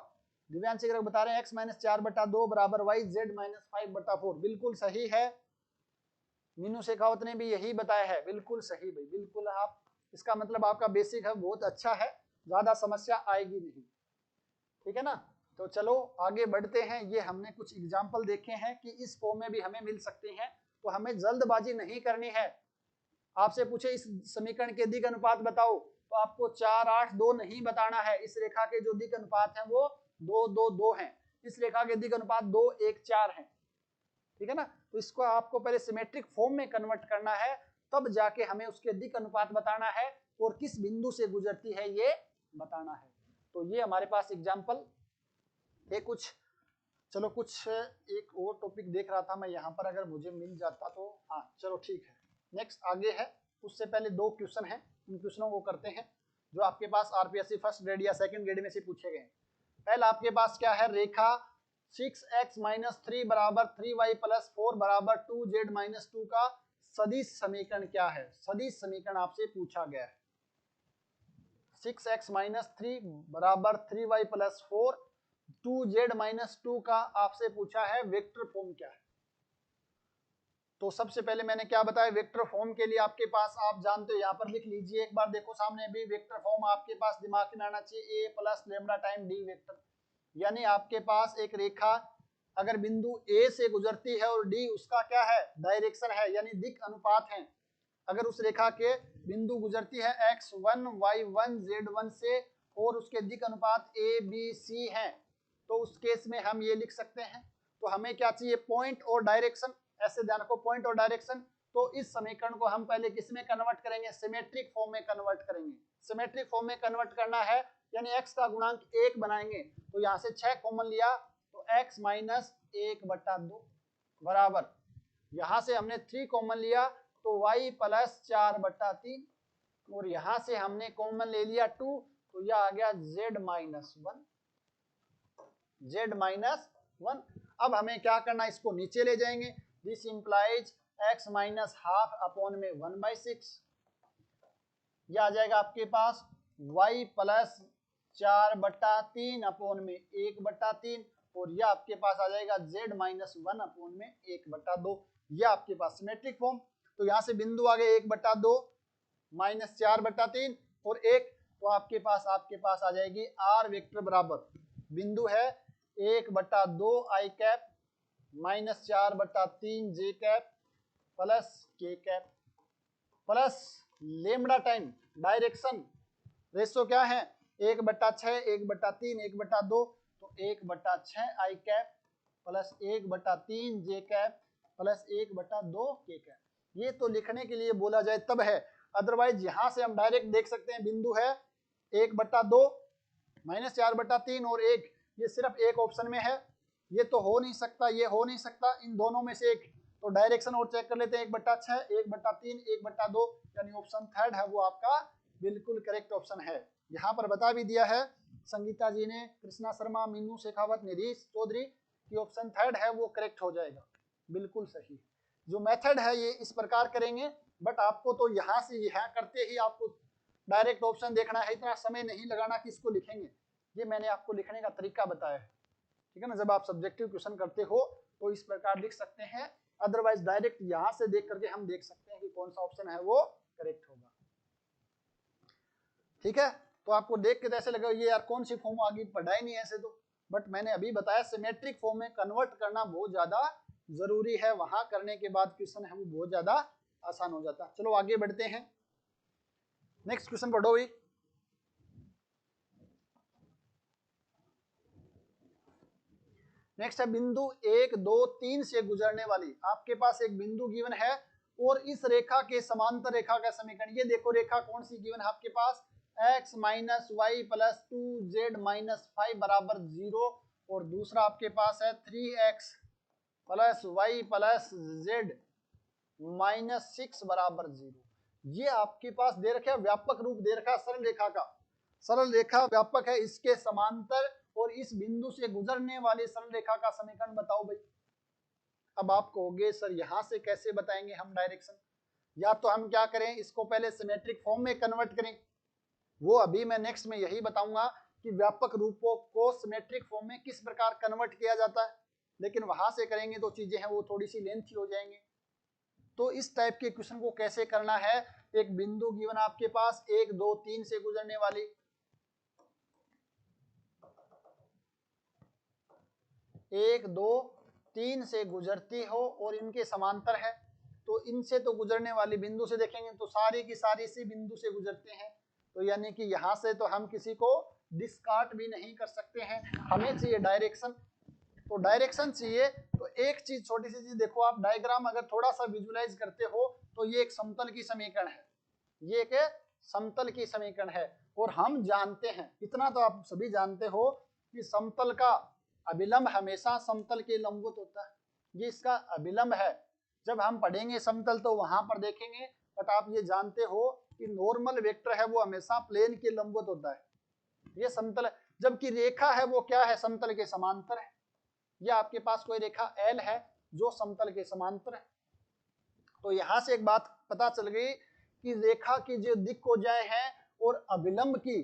दिव्यांश बता रहे हैं x माइनस 4/2 बराबर y, z माइनस 5/4। बिल्कुल सही है, मीनू शेखावत ने भी यही बताया है, बिल्कुल सही भाई, बिल्कुल। आप इसका मतलब आपका बेसिक है बहुत अच्छा है, ज्यादा समस्या आएगी नहीं, ठीक है ना। तो चलो आगे बढ़ते हैं। ये हमने कुछ एग्जाम्पल देखे हैं कि इस फॉर्म में भी हमें मिल सकते हैं, तो हमें जल्दबाजी नहीं करनी है। आपसे पूछे इस समीकरण के दिग अनुपात बताओ, तो आपको 4, 8, 2 नहीं बताना है। इस रेखा के जो दिग अनुपात हैं वो 2, 2, 2 हैं। इस रेखा के दिग अनुपात 2, 1, 4 हैं, ठीक है ना। तो इसको आपको पहले सिमेट्रिक फॉर्म में कन्वर्ट करना है, तब जाके हमें उसके दिग अनुपात बताना है और किस बिंदु से गुजरती है ये बताना है। तो ये हमारे पास एग्जाम्पल है कुछ। चलो कुछ एक और टॉपिक देख रहा था मैं यहाँ पर, अगर मुझे मिल जाता तो। हाँ चलो ठीक है, नेक्स्ट आगे है। उससे पहले 2 क्वेश्चन हैं, उन क्वेश्चनों को करते हैं जो आपके पास आरपीएससी फर्स्ट ग्रेड या सेकंड ग्रेड में से पूछे गए हैं। पहला आपके पास क्या है, रेखा 6x माइनस 3 बराबर 3y प्लस 4 बराबर 2z माइनस 2 का सदिश समीकरण क्या है। सदिश समीकरण आपसे पूछा गया है। 6x माइनस 3 बराबर 3y प्लस 4, 2z माइनस 2 का आपसे पूछा है वेक्टर फॉर्म क्या है। तो सबसे पहले मैंने क्या बताया, वेक्टर फॉर्म के लिए आपके पास आप जानते हो, यहाँ पर लिख लीजिए एक बार। देखो सामने भी वेक्टर फॉर्म आपके पास दिमाग में आना चाहिए, a plus lambda time D vector. यानी आपके पास एक रेखा अगर बिंदु A से गुजरती है और D उसका क्या है, डायरेक्शन है, यानी दिक् अनुपात है। अगर उस रेखा के बिंदु गुजरती है x1, y1, z1 से और उसके दिक् अनुपात A, B, C हैं, तो उस केस में हम ये लिख सकते हैं। तो हमें क्या चाहिए, पॉइंट और डायरेक्शन। ऐसे ध्यान रखो, पॉइंट और डायरेक्शन। तो इस समीकरण को हम पहले किस में कन्वर्ट करेंगे, सिमेट्रिक फॉर्म में कन्वर्ट करेंगे। सिमेट्रिक फॉर्म में कन्वर्ट करना है यानी x का गुणांक 1 बनाएंगे। तो यहाँ से 6 कॉमन लिया तो x माइनस 1/2 बराबर, यहाँ से हमने 3 कॉमन लिया तो y प्लस 4/3, और यहाँ से हमने कॉमन ले लिया 2, तो यह आ गया z माइनस 1, z माइनस 1। अब हमें क्या करना, इसको नीचे ले जाएंगे। This implies x minus half upon में 1/6। यह आ जाएगा आपके पास y प्लस 4/3 अपॉन में 1/3, और यह आपके पास आ जाएगा z माइनस 1 अपॉन में 1/2। यह आपके पास सिमेट्रिक फॉर्म। तो यहाँ से बिंदु आ गए 1/2 माइनस 4/3 और 1, तो आपके पास आ जाएगी r वेक्टर बराबर, बिंदु है 1/2 i cap minus 4/3 j cap plus k cap plus lambda time direction. Ratio क्या है, 1/6, 1/3, 1/2, तो 1/6 i cap plus 1/3 j cap plus 1/2 k cap. ये तो लिखने के लिए बोला जाए तब है, अदरवाइज यहाँ से हम डायरेक्ट देख सकते हैं। बिंदु है 1/2 माइनस 4/3 और 1, ये सिर्फ एक ऑप्शन में है, ये तो हो नहीं सकता, ये हो नहीं सकता, इन दोनों में से एक। तो डायरेक्शन और चेक कर लेते हैं, 1/6, 1/3, 1/2, यानी ऑप्शन थर्ड है वो आपका बिल्कुल करेक्ट ऑप्शन है। यहाँ पर बता भी दिया है संगीता जी ने, कृष्णा शर्मा, मीनू शेखावत, निरीश चौधरी की ऑप्शन थर्ड है वो करेक्ट हो जाएगा, बिल्कुल सही। जो मेथड है ये इस प्रकार करेंगे, बट आपको तो यहाँ से यहाँ करते ही आपको डायरेक्ट ऑप्शन देखना है, इतना समय नहीं लगाना कि इसको लिखेंगे। ये मैंने आपको लिखने का तरीका बताया है, ठीक है ना। जब आप सब्जेक्टिव क्वेश्चन करते हो तो इस प्रकार लिख सकते हैं अदरवाइज डायरेक्ट यहां से देख करके हम देख सकते हैं कि कौन सा ऑप्शन है वो करेक्ट होगा। ठीक है, तो आपको देख के तो ऐसे लगा ये यार कौन सी फॉर्म आगे पढ़ा ही नहीं है ऐसे तो, बट मैंने अभी बताया सिमेट्रिक फॉर्म में कन्वर्ट करना बहुत ज्यादा जरूरी है, वहां करने के बाद क्वेश्चन है वो बहुत ज्यादा आसान हो जाता है। चलो आगे बढ़ते हैं, नेक्स्ट क्वेश्चन पढ़ो भी। नेक्स्ट है बिंदु 1 2 3 से गुजरने वाली, आपके पास एक बिंदु गिवन है और इस रेखा के समांतर रेखा का समीकरण, ये देखो रेखा कौन सी गिवन है आपके पास, x minus Y plus 2z minus 5 बराबर 0, और दूसरा आपके पास है 3x plus Y plus Z minus 6 बराबर 0। ये आपके पास दे रखा है, व्यापक रूप दे रखा है सरल रेखा का, सरल रेखा व्यापक है, इसके समांतर और इस बिंदु से गुजरने वाली सरल रेखा का समीकरण बताओ भाई। अब आप कहोगे सर यहां से कैसे बताएंगे हम डायरेक्शन, या तो हम क्या करें इसको पहले सिमेट्रिक फॉर्म में कन्वर्ट करें, वो अभी मैं नेक्स्ट में यही बताऊंगा कि व्यापक रूपों को सिमेट्रिक फॉर्म में किस प्रकार कन्वर्ट किया जाता है, लेकिन वहां से करेंगे तो चीजें हैं वो थोड़ी सी लेंथी हो जाएंगी। तो इस टाइप के क्वेश्चन को कैसे करना है, एक बिंदु गिवन आपके पास 1 2 3 से गुजरने वाली, 1 2 3 से गुजरती हो और इनके समांतर है, तो इनसे तो गुजरने वाली बिंदु से देखेंगे तो सारी की सारी इसी बिंदु से गुजरते हैं, तो यानी कि यहां से तो हम किसी को डिस्कार्ड भी नहीं कर सकते हैं, हमें चाहिए डायरेक्शन। तो डायरेक्शन चाहिए तो एक चीज छोटी सी चीज देखो, आप डायग्राम अगर थोड़ा सा विजुलाइज करते हो तो ये एक समतल की समीकरण है, ये एक समतल की समीकरण है, और हम जानते हैं इतना तो आप सभी जानते हो कि समतल का अभिलंब हमेशा समतल के लंबवत होता है, ये इसका अभिलंब है। जब हम पढ़ेंगे समतल तो वहां पर देखेंगे, बट आप ये जानते हो कि नॉर्मल वेक्टर है वो हमेशा प्लेन के लंबवत होता है, ये समतल है, जबकि रेखा है वो क्या है, समतल के समांतर है। ये आपके पास कोई रेखा L है जो समतल के समांतर है। तो यहां से एक बात पता चल गई कि रेखा की जो दिक्कोजाएं हैं और अभिलंब की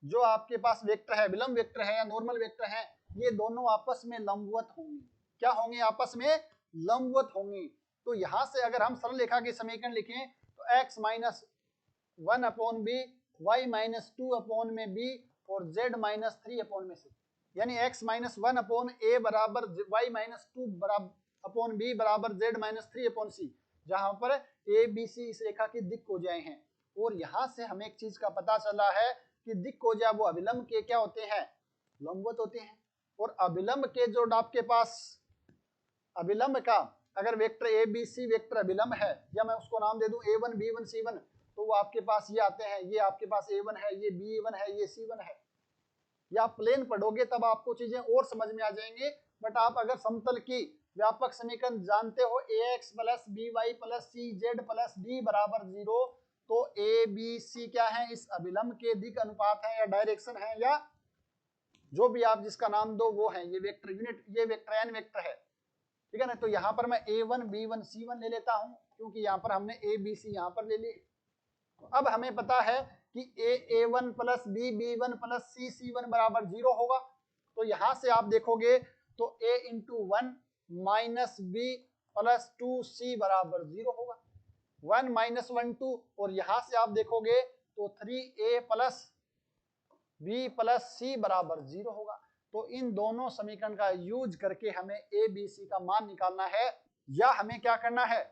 जो आपके पास वेक्टर है, विलंब वेक्टर है या नॉर्मल वेक्टर है, ये दोनों आपस में लंबवत होंगे। क्या होंगे, आपस में लंबवत होंगे। तो यहां से अगर हम सरल रेखा के समीकरण लिखें तो x minus 1 upon B, Y minus 2 upon में बी और z माइनस 3 अपॉन में सी, यानी x माइनस 1 अपॉन ए बराबर वाई माइनस 2 बराबर अपॉन बी बराबर z माइनस 3 अपॉन सी, जहां पर ए बी सी इस रेखा की दिक्कोजाएं हैं। और यहां से हमें एक चीज का पता चला है कि दिक्कोजा वो अभिलंब के क्या होते हैं, लंबवत होते हैं। और अभिलंब के जो आपके पास अभिलंब का अगर vector A B C vector अभिलंब है, या मैं उसको नाम दे दूं A1 B1 C1, तो वो आपके पास ये आते हैं, ये आपके पास A1 है, ये B1 है, ये C1 है। या आप प्लेन पढ़ोगे तब आपको चीजें और समझ में आ जाएंगे, बट आप अगर समतल की व्यापक समीकरण जानते हो ax plus B Y plus C Z plus D बराबर 0, तो ए बी सी क्या है, इस अभिलंब के दिक अनुपात है या डायरेक्शन है, या जो भी आप जिसका नाम दो वो है, ये वेक्टर यूनिट, ये वेक्टर एन वेक्टर है, ठीक है ना। तो यहाँ पर मैं A1 B1 C1 ले लेता हूँ, क्योंकि यहाँ पर हमने A B C यहाँ पर ले ली। तो अब हमें पता है कि A1 plus B B1 plus C C1 बराबर 0 होगा। तो यहाँ से आप देखोगे तो A into 1 minus B plus 2C बराबर 0 होगा, 1 माइनस 1 2, और यहाँ से आप देखोगे तो 3A प्लस बी प्लस सी बराबर 0 होगा। तो इन दोनों समीकरण का यूज करके हमें ए बी सी का मान निकालना है, या हमें क्या करना है,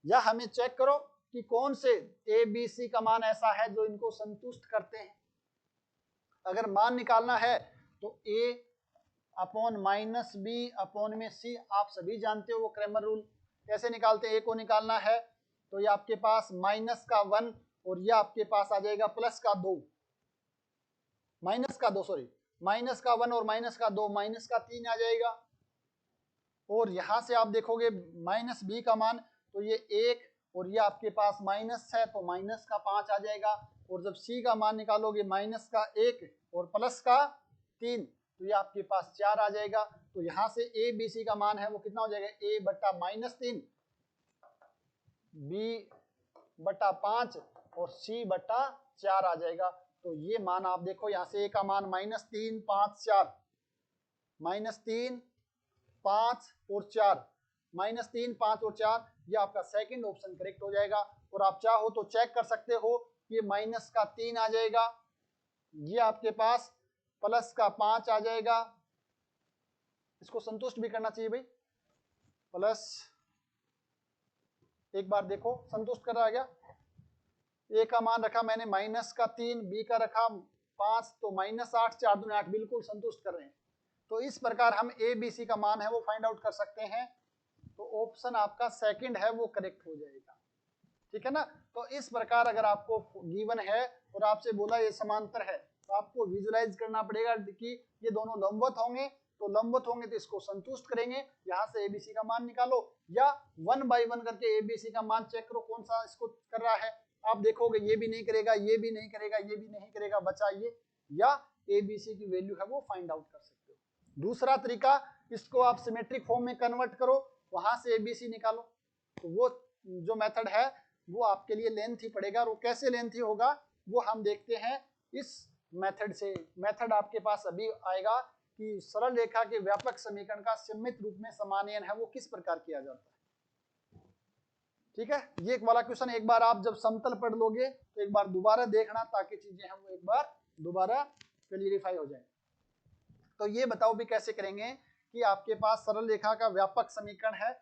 या हमें चेक करो कि कौन से ए बी सी का मान ऐसा है जो इनको संतुष्ट करते हैं। अगर मान निकालना है तो ए अपॉन माइनस बी अपॉन में सी, आप सभी जानते हो वो क्रैमर रूल कैसे निकालते हैं। ए को निकालना है तो ये आपके पास माइनस का 1 और ये आपके पास आ जाएगा प्लस का 2, माइनस का 2 सॉरी, माइनस का 1 और माइनस का 2, माइनस का 3 आ जाएगा। और यहां से आप देखोगे माइनस बी का मान तो ये 1 और ये आपके पास माइनस है तो माइनस का 5 आ जाएगा। और जब सी का मान निकालोगे माइनस का 1 और प्लस का 3, तो ये आपके पास 4 आ जाएगा। तो यहाँ से ए बी सी का मान है वो कितना हो जाएगा, ए बट्टा माइनस 3, बी बट्टा 5 और सी बट्टा 4 आ जाएगा। तो ये मान आप देखो यहाँ से ए का मान माइनस 3 5 4, माइनस 3 5 और 4, -3, 5 और 4, ये आपका सेकंड ऑप्शन करेक्ट हो जाएगा। और आप चाहो तो चेक कर सकते हो, ये -3 आ जाएगा, ये आपके पास +5 आ जाएगा, इसको संतुष्ट भी करना चाहिए भाई। प्लस एक बार देखो संतुष्ट कर रहा है क्या? ए का मान रखा मैंने -3, बी का रखा 5, तो -8, 4 दूनी 8, बिल्कुल संतुष्ट कर रहे हैं। तो इस प्रकार हम ए बी सी का मान है वो फाइंड आउट कर सकते हैं। तो ऑप्शन आपका सेकंड है वो करेक्ट हो जाएगा, ठीक है ना। तो इस प्रकार अगर आपको गिवन है और आपसे बोला ये समांतर है, तो आपको विजुलाइज करना पड़ेगा कि ये दोनों लंबवत होंगे, तो लंबवत होंगे तो इसको संतुष्ट करेंगे, यहाँ से एबीसी का मान निकालो, या 1 बाय 1 करके एबीसी का मान चेक करो कौन सा इसको कर रहा है। आप देखोगे ये भी नहीं करेगा, ये भी नहीं करेगा, ये भी नहीं करेगा, बचा ये, या एबीसी की वैल्यू है वो फाइंड आउट कर सकते हो। दूसरा तरीका, इसको आप सिमेट्रिक फॉर्म में कन्वर्ट करो, वहां से एबीसी निकालो। तो वो जो मेथड है वो आपके लिए लेंथी पड़ेगा, और वो कैसे लेंथी होगा वो हम देखते हैं इस मेथड से। मेथड आपके पास अभी आएगा कि सरल रेखा के व्यापक समीकरण का सममित रूप में समानयन है वो किस प्रकार किया जाता है, ठीक है। ये एक वाला क्वेश्चन एक बार आप जब समतल पढ़ लोगे तो एक बार दोबारा देखना, ताकि चीजें हम एक बार दोबारा क्लियरिफाई हो जाए। तो ये बताओ भी कैसे करेंगे कि आपके पास सरल रेखा का व्यापक समीकरण है,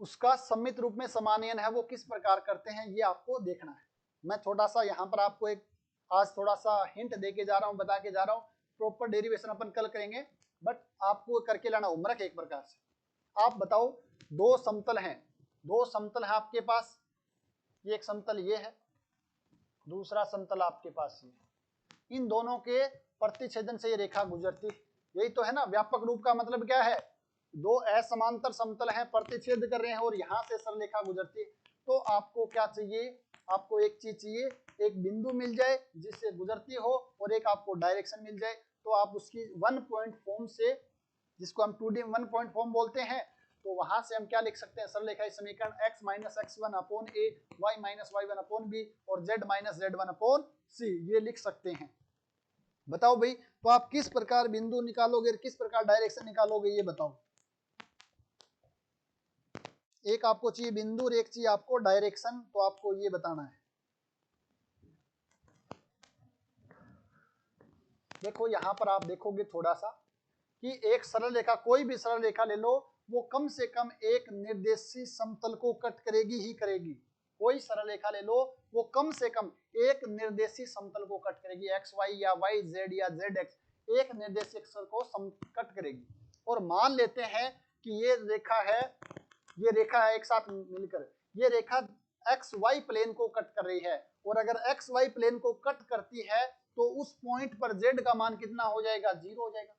उसका सममित रूप में समानयन है वो किस प्रकार करते हैं, ये आपको देखना है। मैं थोड़ा सा यहाँ पर आपको एक आज थोड़ा सा हिंट दे के जा रहा हूँ, बता के जा रहा हूँ। प्रॉपर डेरिवेशन अपन कल करेंगे, बट आपको करके लाना होमवर्क एक प्रकार से। आप बताओ, दो समतल हैं, दो समतल है आपके पास, ये एक समतल ये है, दूसरा समतल आपके पास ये, इन दोनों के प्रतिच्छेदन से ये रेखा गुजरती, यही तो है ना। व्यापक रूप का मतलब क्या है, दो असमांतर समतल हैं, प्रतिच्छेद कर रहे हैं और यहाँ से सरल रेखा गुजरती है। तो आपको क्या चाहिए, आपको एक चीज चाहिए, एक बिंदु मिल जाए जिससे गुजरती हो, और एक आपको डायरेक्शन मिल जाए। तो आप उसकी 1 पॉइंट फॉर्म से, जिसको हम 2D 1 पॉइंट फॉर्म बोलते हैं, तो वहां से हम क्या लिख सकते हैं, सरल रेखा समीकरण x - x1 upon a, y - y1 upon b और z - z1 अपॉन c, ये लिख सकते हैं। बताओ भाई, तो आप किस प्रकार बिंदु निकालोगे, किस प्रकार डायरेक्शन निकालोगे, ये बताओ। एक आपको चाहिए बिंदु और एक चाहिए आपको डायरेक्शन, तो आपको ये बताना है। देखो यहाँ पर आप देखोगे थोड़ा सा कि एक सरल रेखा, कोई भी सरल रेखा ले लो, वो कम से कम एक निर्देशित समतल को कट करेगी ही करेगी। कोई सरल रेखा ले लो, वो कम से कम एक निर्देशित समतल को कट करेगी, एक्स वाई या वाई जेड या जेड एक्स, एक निर्देशित अक्षर को कट करेगी। और मान लेते हैं कि ये रेखा है, ये रेखा है एक साथ मिलकर, ये रेखा एक्स वाई प्लेन को कट कर रही है, और अगर एक्स वाई प्लेन को कट करती है तो उस पॉइंट पर जेड का मान कितना हो जाएगा, 0 हो जाएगा।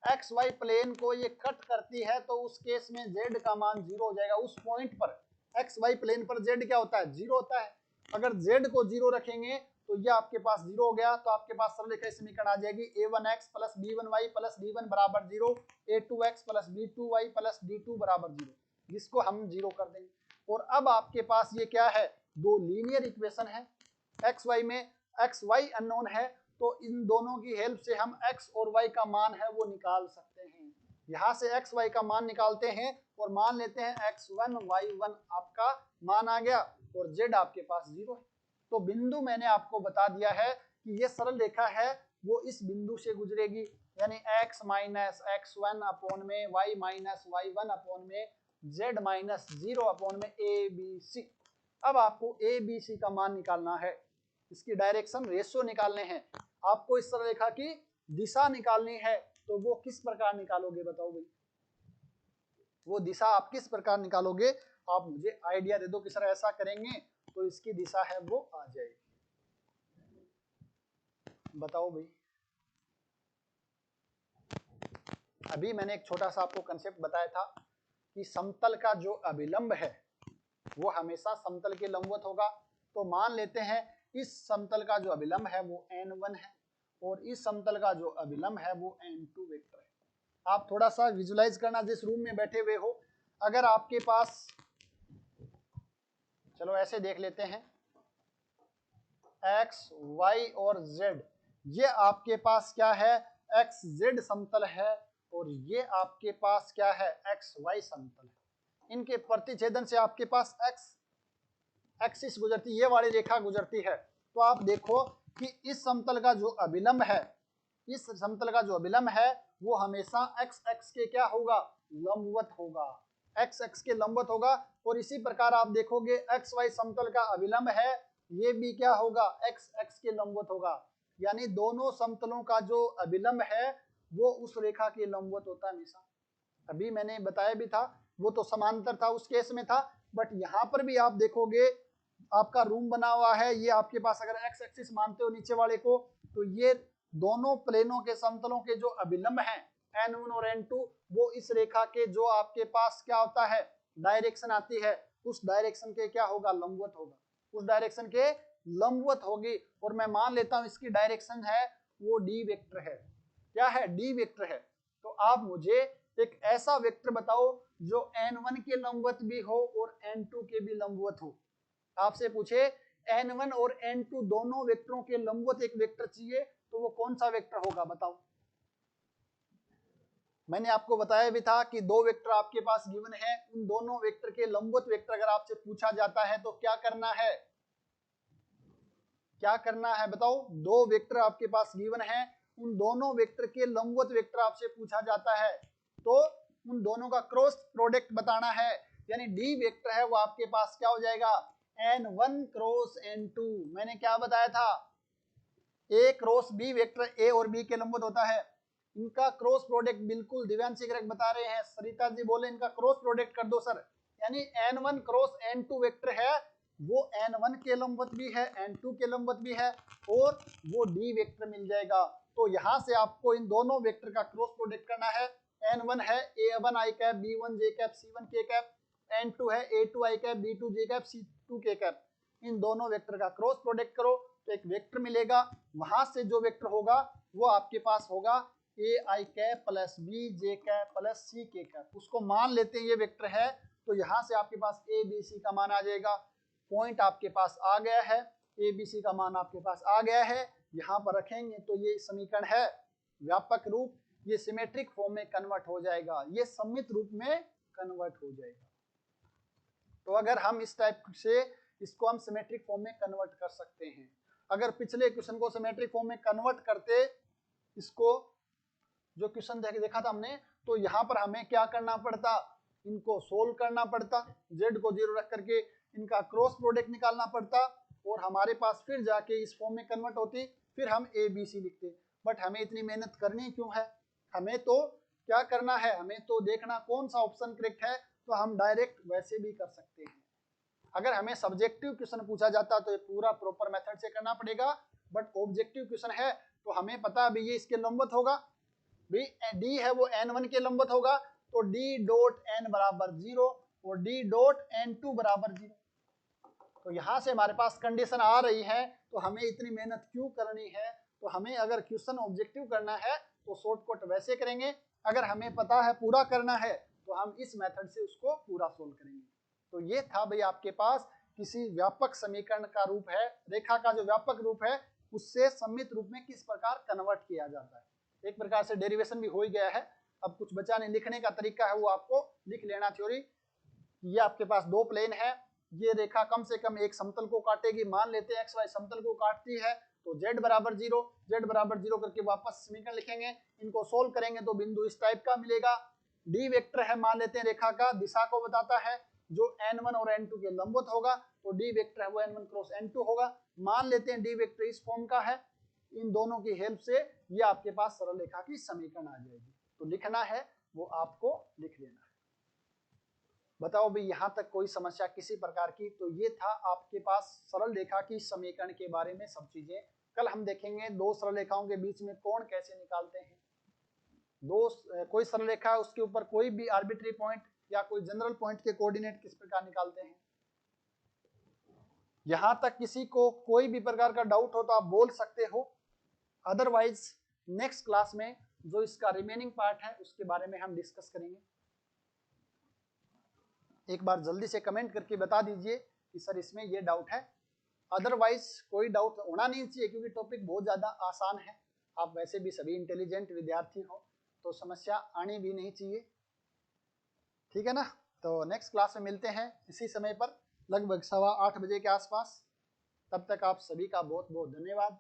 एक्स वाई प्लेन को ये कट करती है तो उस केस में जेड का मान 0 हो जाएगा। उस पॉइंट पर एक्स वाई प्लेन पर जेड क्या होता है, 0 होता है। अगर जेड को 0 रखेंगे तो ये आपके पास 0 हो गया, तो आपके पास सरल रेखा समीकरण आ जाएगी a1x plus b1y plus d1 बराबर 0, a2x plus b2y plus d2 बराबर 0, जिसको हम 0 कर देंगे। और अब आपके पास ये क्या है, दो लीनियर इक्वेशन है, एक्स वाई में एक्स वाई अननोन है, तो इन दोनों की हेल्प से हम x और y का मान है वो निकाल सकते हैं। यहाँ से x y का मान निकालते हैं और मान लेते हैं x1 y1 आपका मान आ गया और z आपके पास 0 है। तो बिंदु मैंने आपको बता दिया है कि ये सरल रेखा है वो इस बिंदु से गुजरेगी, यानी x माइनस x1 अपॉन में y माइनस y1 अपॉन में z माइनस 0 अपॉन में abc। अब आपको abc का मान निकालना है, इसकी डायरेक्शन रेशियो निकालने हैं, आपको इस सरल रेखा की दिशा निकालनी है। तो वो किस प्रकार निकालोगे बताओ भाई, वो दिशा आप किस प्रकार निकालोगे, आप मुझे आइडिया दे दो कि सर ऐसा करेंगे तो इसकी दिशा है वो आ जाएगी, बताओ भाई। अभी मैंने एक छोटा सा आपको कंसेप्ट बताया था कि समतल का जो अभिलंब है वो हमेशा समतल के लंबवत होगा। तो मान लेते हैं इस समतल का जो अभिलंब है वो n1 है और इस समतल का जो अभिलंब है वो n2 वेक्टर है। आप थोड़ा सा विजुलाइज करना, जिस रूम में बैठे हुए हो, अगर आपके पास, चलो ऐसे देख लेते हैं, x y और z, ये आपके पास क्या है, x z समतल है और ये आपके पास क्या है, एक्स वाई समतल है। इनके प्रतिच्छेदन से आपके पास एक्स एक्सिस गुजरती, ये वाली रेखा गुजरती है। तो आप देखो कि इस समतल का जो अभिलंब है, इस समतल का जो अभिलंब है वो हमेशा एक्स एक्स के क्या होगा, लंबवत होगा, एक्स एक्स के लंबवत होगा। और इसी प्रकार आप देखोगे एक्स वाई समतल का अभिलंब है, ये भी क्या होगा, एक्स एक्स के लंबवत होगा। यानी दोनों समतलों का जो अभिलंब है वो उस रेखा के लंबवत होता है हमेशा। अभी मैंने बताया भी था, वो तो समांतर था उस केस में था, बट यहाँ पर भी आप देखोगे आपका रूम बना हुआ है, ये आपके पास अगर एक्स एक्सिस मानते हो नीचे वाले को, तो ये दोनों प्लेनों के समतलों के जो अभिलंब हैं n1 और n2, वो इस रेखा के जो आपके पास क्या होता है, डायरेक्शन आती है, उस डायरेक्शन के क्या होगा, लंबवत होगा, उस डायरेक्शन के लंबवत होगी। और मैं मान लेता हूं इसकी डायरेक्शन है वो डी वेक्टर है। क्या है, डी वेक्टर है। तो आप मुझे एक ऐसा वेक्टर बताओ जो n1 के लंबवत भी हो और n2 के भी लंबवत हो। आपसे पूछे n1 और n2 दोनों वेक्टरों के लंबवत एक वेक्टर चाहिए, तो वो कौन सा वेक्टर होगा बताओ। मैंने आपको बताया भी था कि दो वेक्टर आपके पास गिवन है, उन दोनों वेक्टर के लंबवत वेक्टर अगर आपसे पूछा जाता है तो क्या करना है, क्या करना है बताओ। दो वेक्टर आपके पास गिवन है, उन दोनों वेक्टर के लंबवत वेक्टर आपसे पूछा जाता है, तो उन दोनों का क्रॉस प्रोडक्ट बताना है। यानी डी वेक्टर है वो आपके पास क्या हो जाएगा, n1 क्रॉस n2। मैंने क्या बताया था, ए क्रॉस बी वेक्टर ए और बी के लंबवत होता है, इनका क्रॉस प्रोडक्ट बिल्कुल दिव्यांशी करेक्ट बता रहे हैं। सरिता जी बोले इनका क्रॉस प्रोडक्ट कर दो सर। यानी n1 क्रॉस n2 वेक्टर है, वो n1 के लंबवत भी है, n2 के लंबवत भी है, और वो डी वेक्टर मिल जाएगा। तो यहां से आपको इन दोनों वेक्टर का क्रॉस प्रोडक्ट करना है। n1 है a1 i cap b1 j cap c1 k cap, n2 है a2 i cap b2 j cap c2 k cap. इन दोनों वेक्टर का क्रॉस प्रोडक्ट करो तो एक वेक्टर मिलेगा। वहां से जो वेक्टर होगा वो आपके पास होगा A I cap plus B J cap plus C K cap. उसको मान लेते हैं ये वेक्टर है, तो यहाँ से आपके पास ए बी सी का मान आ जाएगा। पॉइंट आपके पास आ गया है, ए बी सी का मान आपके पास आ गया है, यहाँ पर रखेंगे तो ये समीकरण है व्यापक रूप, ये सिमेट्रिक फॉर्म में कन्वर्ट हो जाएगा, ये सममित रूप में कन्वर्ट हो जाएगा। तो अगर हम इस टाइप से इसको हम सिमेट्रिक फॉर्म में कन्वर्ट कर सकते हैं। अगर पिछले क्वेश्चन को सिमेट्रिक फॉर्म में कन्वर्ट करते, इसको जो क्वेश्चन देखा था हमने, तो यहाँ पर हमें क्या करना पड़ता, इनको सोल्व करना पड़ता, z को 0 रख करके इनका क्रॉस प्रोडक्ट निकालना पड़ता, और हमारे पास फिर जाके इस फॉर्म में कन्वर्ट होती, फिर हम ए बी सी लिखते। बट हमें इतनी मेहनत करनी क्यों है, हमें तो क्या करना है, हमें तो देखना कौन सा ऑप्शन करेक्ट है, तो हम डायरेक्ट वैसे भी कर सकते हैं। अगर हमें सब्जेक्टिव क्वेश्चन पूछा जाता तो ये पूरा प्रॉपर मेथड से करना पड़ेगा, बट ऑब्जेक्टिव क्वेश्चन है तो हमें पता भी ये इसके लंबवत होगा, भी डी है वो n1 के लंबवत होगा, तो डी डॉट n बराबर 0 और डी डॉट n2 बराबर 0। तो यहां से हमारे पास कंडीशन आ रही है, तो हमें इतनी मेहनत क्यों करनी है। तो हमें अगर क्वेश्चन ऑब्जेक्टिव करना है तो शॉर्टकट वैसे करेंगे, अगर हमें पता है पूरा करना है तो हम इस मेथड से उसको पूरा सोल्व करेंगे। तो ये था भाई आपके पास किसी व्यापक समीकरण का रूप है, रेखा का जो व्यापक रूप है उससे सममित रूप में किस प्रकार कन्वर्ट किया जाता है। एक प्रकार से डेरिवेशन भी हो ही गया है, अब कुछ बचा नहीं, लिखने का तरीका है वो आपको लिख लेना थ्योरी। ये आपके पास दो प्लेन है, ये रेखा कम से कम एक समतल को काटेगी, मान लेते हैं एक्स वाई समतल को काटती है, तो z बराबर 0, z बराबर 0 करके वापस समीकरण लिखेंगे, इनको सोल्व करेंगे तो बिंदु इस टाइप का मिलेगा। डी वेक्टर है मान लेते हैं, रेखा का दिशा को बताता है, जो n1 और n2 के लंबवत होगा, तो डी वेक्टर है वो n1 क्रॉस n2 होगा। मान लेते हैं डी वेक्टर इस फॉर्म का है, इन दोनों की हेल्प से ये आपके पास सरल रेखा की समीकरण आ जाएगी। तो लिखना है वो आपको लिख लेना है। बताओ भाई यहाँ तक कोई समस्या किसी प्रकार की। तो ये था आपके पास सरल रेखा की समीकरण के बारे में सब चीजें। कल हम देखेंगे दो सरल रेखाओं के बीच में कोण कैसे निकालते हैं, दो कोई सरल रेखा है उसके ऊपर कोई भी आर्बिट्री पॉइंट या कोई जनरल पॉइंट के कोऑर्डिनेट किस प्रकार निकालते हैं। यहां तक किसी को कोई भी प्रकार का डाउट हो तो आप बोल सकते हो, अदरवाइज नेक्स्ट क्लास में जो इसका रिमेनिंग पार्ट है उसके बारे में हम डिस्कस करेंगे। एक बार जल्दी से कमेंट करके बता दीजिए कि सर इसमें ये डाउट है, अदरवाइज कोई डाउट होना नहीं चाहिए क्योंकि टॉपिक बहुत ज़्यादा आसान है। आप वैसे भी सभी इंटेलिजेंट विद्यार्थी हो, तो समस्या आनी भी नहीं चाहिए। ठीक है ना। तो नेक्स्ट क्लास में मिलते हैं इसी समय पर लगभग 7:15 बजे के आसपास। तब तक आप सभी का बहुत बहुत धन्यवाद।